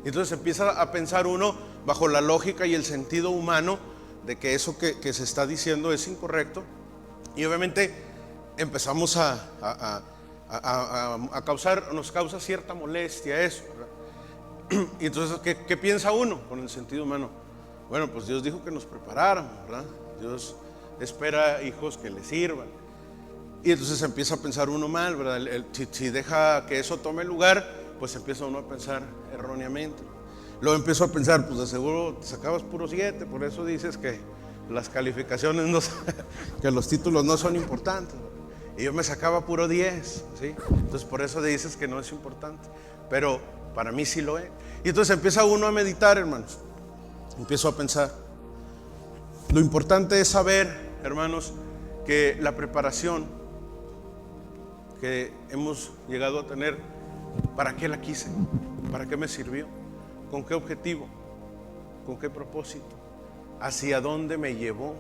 Speaker 3: Y entonces empieza a pensar uno bajo la lógica y el sentido humano de que eso que se está diciendo es incorrecto. Y obviamente empezamos a causar, nos causa cierta molestia eso, ¿verdad? Y entonces, ¿qué piensa uno con el sentido humano? Bueno, pues Dios dijo que nos preparáramos, ¿verdad? Dios espera hijos que le sirvan. Y entonces empieza a pensar uno mal, ¿verdad? Si deja que eso tome lugar, pues empieza uno a pensar erróneamente. Luego empiezo a pensar: pues de seguro te sacabas puro 7, por eso dices que las calificaciones no, que los títulos no son importantes. Y yo me sacaba puro 10, ¿sí? Entonces por eso dices que no es importante. Pero para mí sí lo es. Y entonces empieza uno a meditar, hermanos. Empiezo a pensar. Lo importante es saber, hermanos, que la preparación que hemos llegado a tener, ¿para qué la quise? ¿Para qué me sirvió? ¿Con qué objetivo? ¿Con qué propósito? ¿Hacia dónde me llevó?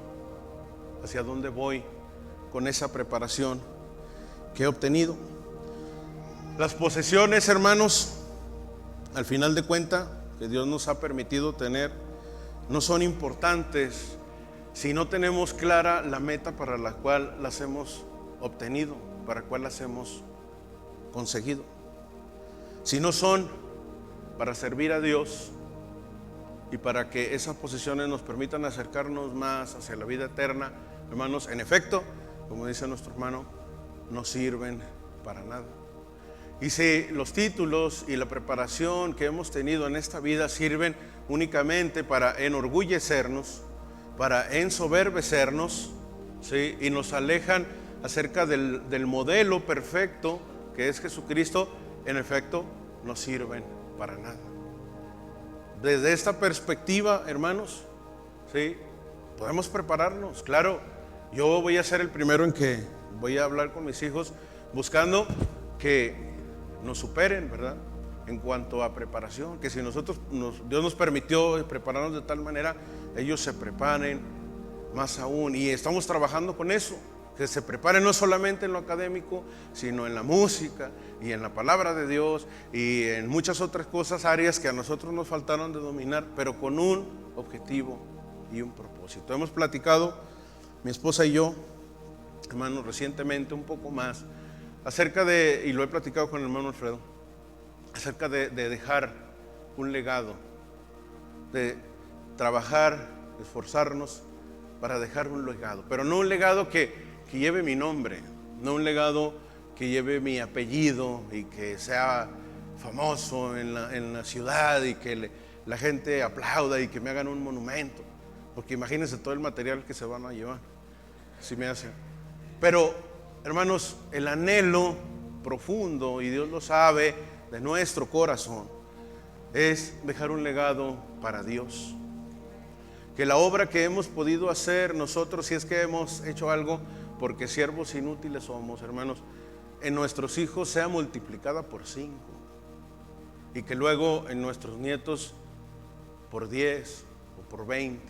Speaker 3: ¿Hacia dónde voy con esa preparación que he obtenido? Las posesiones, hermanos, al final de cuentas, que Dios nos ha permitido tener, no son importantes si no tenemos clara la meta para la cual las hemos obtenido, para la cual las hemos conseguido. Si no son para servir a Dios y para que esas posesiones nos permitan acercarnos más hacia la vida eterna, hermanos, en efecto, como dice nuestro hermano, no sirven para nada. Y si los títulos y la preparación que hemos tenido en esta vida sirven únicamente para enorgullecernos, para ensoberbecernos, ¿sí? Y nos alejan acerca del modelo perfecto que es Jesucristo, en efecto, no sirven para nada. Desde esta perspectiva, hermanos, ¿sí? Podemos prepararnos. Claro, yo voy a ser el primero en que voy a hablar con mis hijos buscando que nos superen, ¿verdad? En cuanto a preparación, que si Dios nos permitió prepararnos de tal manera, ellos se preparen más aún. Y estamos trabajando con eso, que se preparen no solamente en lo académico, sino en la música y en la palabra de Dios y en muchas otras cosas, áreas que a nosotros nos faltaron de dominar, pero con un objetivo y un propósito. Hemos platicado, mi esposa y yo, hermanos, recientemente un poco más acerca de, y lo he platicado con el hermano Alfredo, acerca de dejar un legado, de trabajar, de esforzarnos para dejar un legado, pero no un legado que lleve mi nombre, no un legado que lleve mi apellido y que sea famoso en la ciudad y que la gente aplauda y que me hagan un monumento, porque imagínense todo el material que se van a llevar, si me hacen. Pero, hermanos, el anhelo profundo, y Dios lo sabe, de nuestro corazón, es dejar un legado para Dios. Que la obra que hemos podido hacer nosotros, si es que hemos hecho algo, porque siervos inútiles somos, hermanos, en nuestros hijos sea multiplicada por 5, y que luego en nuestros nietos por 10 o por 20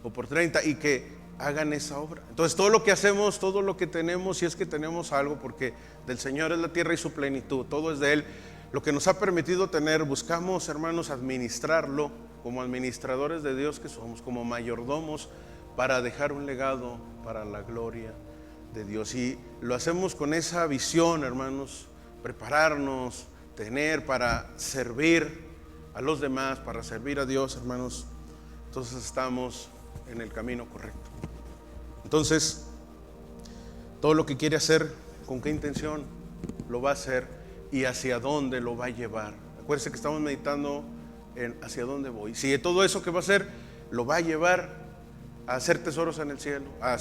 Speaker 3: o por 30, y que hagan esa obra. Entonces todo lo que hacemos, todo lo que tenemos, si es que tenemos algo, porque del Señor es la tierra y su plenitud, todo es de Él, lo que nos ha permitido tener, buscamos, hermanos, administrarlo como administradores de Dios que somos, como mayordomos, para dejar un legado para la gloria de Dios. Y lo hacemos con esa visión, hermanos, prepararnos, tener para servir a los demás, para servir a Dios, hermanos. Entonces estamos en el camino correcto. Entonces, todo lo que quiere hacer, con qué intención lo va a hacer y hacia dónde lo va a llevar. Acuérdense que estamos meditando en hacia dónde voy. Si todo eso que va a hacer lo va a llevar a hacer tesoros en el cielo, a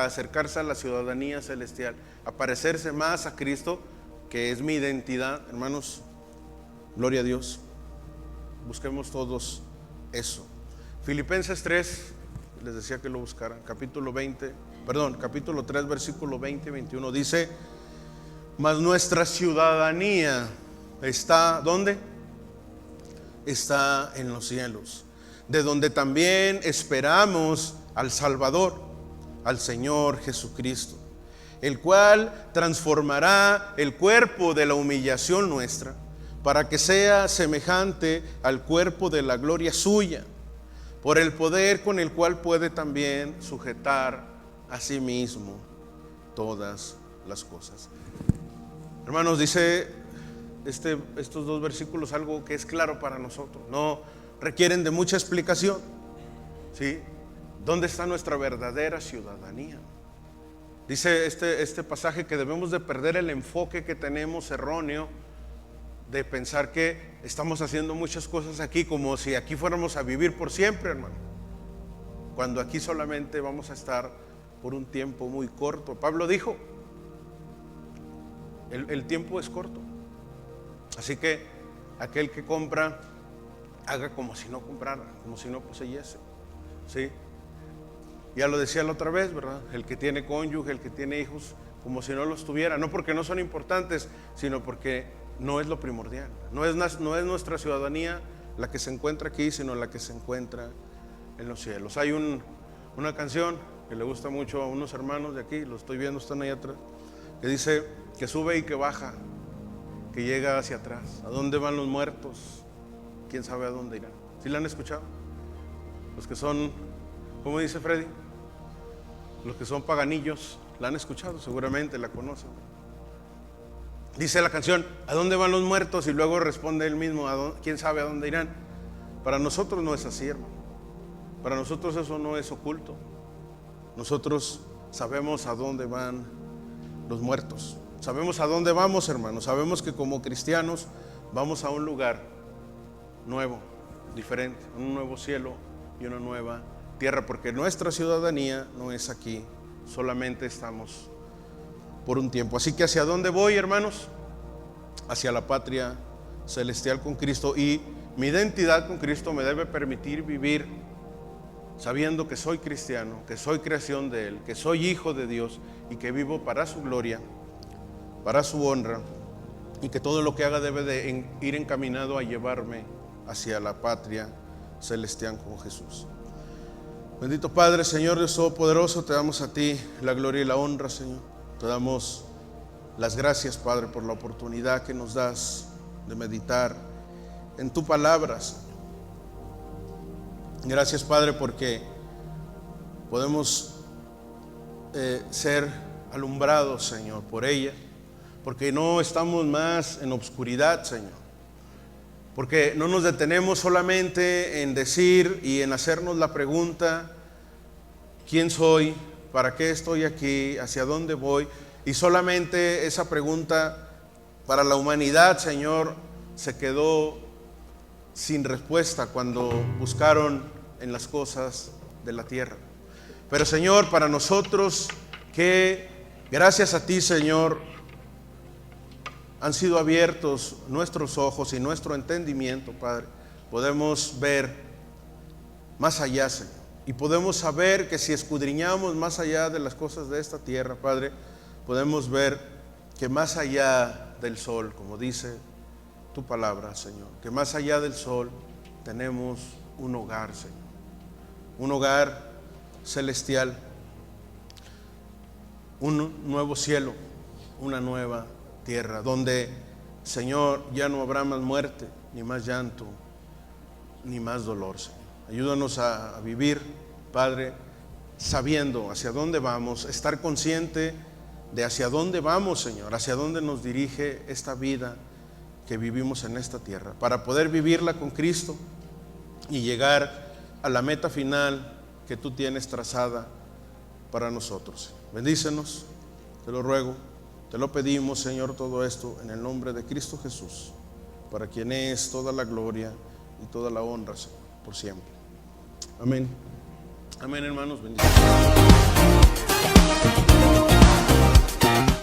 Speaker 3: acercarse a la ciudadanía celestial, a parecerse más a Cristo, que es mi identidad, hermanos, gloria a Dios. Busquemos todos eso. Filipenses 3, les decía que lo buscaran, capítulo 3, versículo 20 y 21, dice: mas nuestra ciudadanía está, ¿dónde? Está en los cielos, de donde también esperamos al Salvador, al Señor Jesucristo, el cual transformará el cuerpo de la humillación nuestra, para que sea semejante al cuerpo de la gloria suya, por el poder con el cual puede también sujetar a sí mismo todas las cosas. Hermanos, dice estos dos versículos algo que es claro para nosotros, no requieren de mucha explicación, ¿sí? ¿Dónde está nuestra verdadera ciudadanía? Dice este pasaje que debemos de perder el enfoque que tenemos erróneo de pensar que estamos haciendo muchas cosas aquí como si aquí fuéramos a vivir por siempre, hermano, cuando aquí solamente vamos a estar por un tiempo muy corto. Pablo dijo, el tiempo es corto, así que aquel que compra haga como si no comprara, como si no poseyese, ¿sí? Ya lo decía la otra vez, ¿verdad? El que tiene cónyuge, el que tiene hijos, como si no los tuviera, no porque no son importantes, sino porque no es lo primordial. No es nuestra ciudadanía la que se encuentra aquí, sino la que se encuentra en los cielos. Hay una canción que le gusta mucho a unos hermanos de aquí, lo estoy viendo, están ahí atrás, que dice que sube y que baja, que llega hacia atrás. ¿A dónde van los muertos? ¿Quién sabe a dónde irán? ¿Sí la han escuchado? Los que son, ¿cómo dice Freddy? Los que son paganillos, la han escuchado, seguramente la conocen. Dice la canción, ¿a dónde van los muertos? Y luego responde él mismo, ¿quién sabe a dónde irán? Para nosotros no es así, hermano. Para nosotros eso no es oculto. Nosotros sabemos a dónde van los muertos. Sabemos a dónde vamos, hermanos. Sabemos que como cristianos vamos a un lugar nuevo, diferente, un nuevo cielo y una nueva tierra, porque nuestra ciudadanía no es aquí, solamente estamos por un tiempo. Así que ¿hacia dónde voy, hermanos? Hacia la patria celestial con Cristo, y mi identidad con Cristo me debe permitir vivir sabiendo que soy cristiano, que soy creación de Él, que soy hijo de Dios y que vivo para su gloria, para su honra, y que todo lo que haga debe de ir encaminado a llevarme hacia la patria celestial con Jesús. Bendito Padre, Señor Dios Todopoderoso, te damos a ti la gloria y la honra, Señor. Te damos las gracias, Padre, por la oportunidad que nos das de meditar en tu palabra, Señor. Gracias, Padre, porque podemos ser alumbrados, Señor, por ella, porque no estamos más en obscuridad, Señor, porque no nos detenemos solamente en decir y en hacernos la pregunta, ¿quién soy? ¿Para qué estoy aquí? ¿Hacia dónde voy? Y solamente esa pregunta para la humanidad, Señor, se quedó sin respuesta cuando buscaron en las cosas de la tierra. Pero, Señor, para nosotros que gracias a ti, Señor, han sido abiertos nuestros ojos y nuestro entendimiento, Padre, podemos ver más allá, Señor, y podemos saber que si escudriñamos más allá de las cosas de esta tierra, Padre, podemos ver que más allá del sol, como dice tu palabra, Señor, que más allá del sol tenemos un hogar, Señor, un hogar celestial, un nuevo cielo, una nueva tierra, donde, Señor, ya no habrá más muerte, ni más llanto, ni más dolor, Señor. Ayúdanos a vivir, Padre, sabiendo hacia dónde vamos, estar consciente de hacia dónde vamos, Señor, hacia dónde nos dirige esta vida que vivimos en esta tierra, para poder vivirla con Cristo y llegar a la meta final que tú tienes trazada para nosotros. Bendícenos Te lo ruego, te lo pedimos, Señor, todo esto en el nombre de Cristo Jesús, para quien es toda la gloria y toda la honra, Señor, por siempre. Amén. Amén, hermanos. Bendiciones.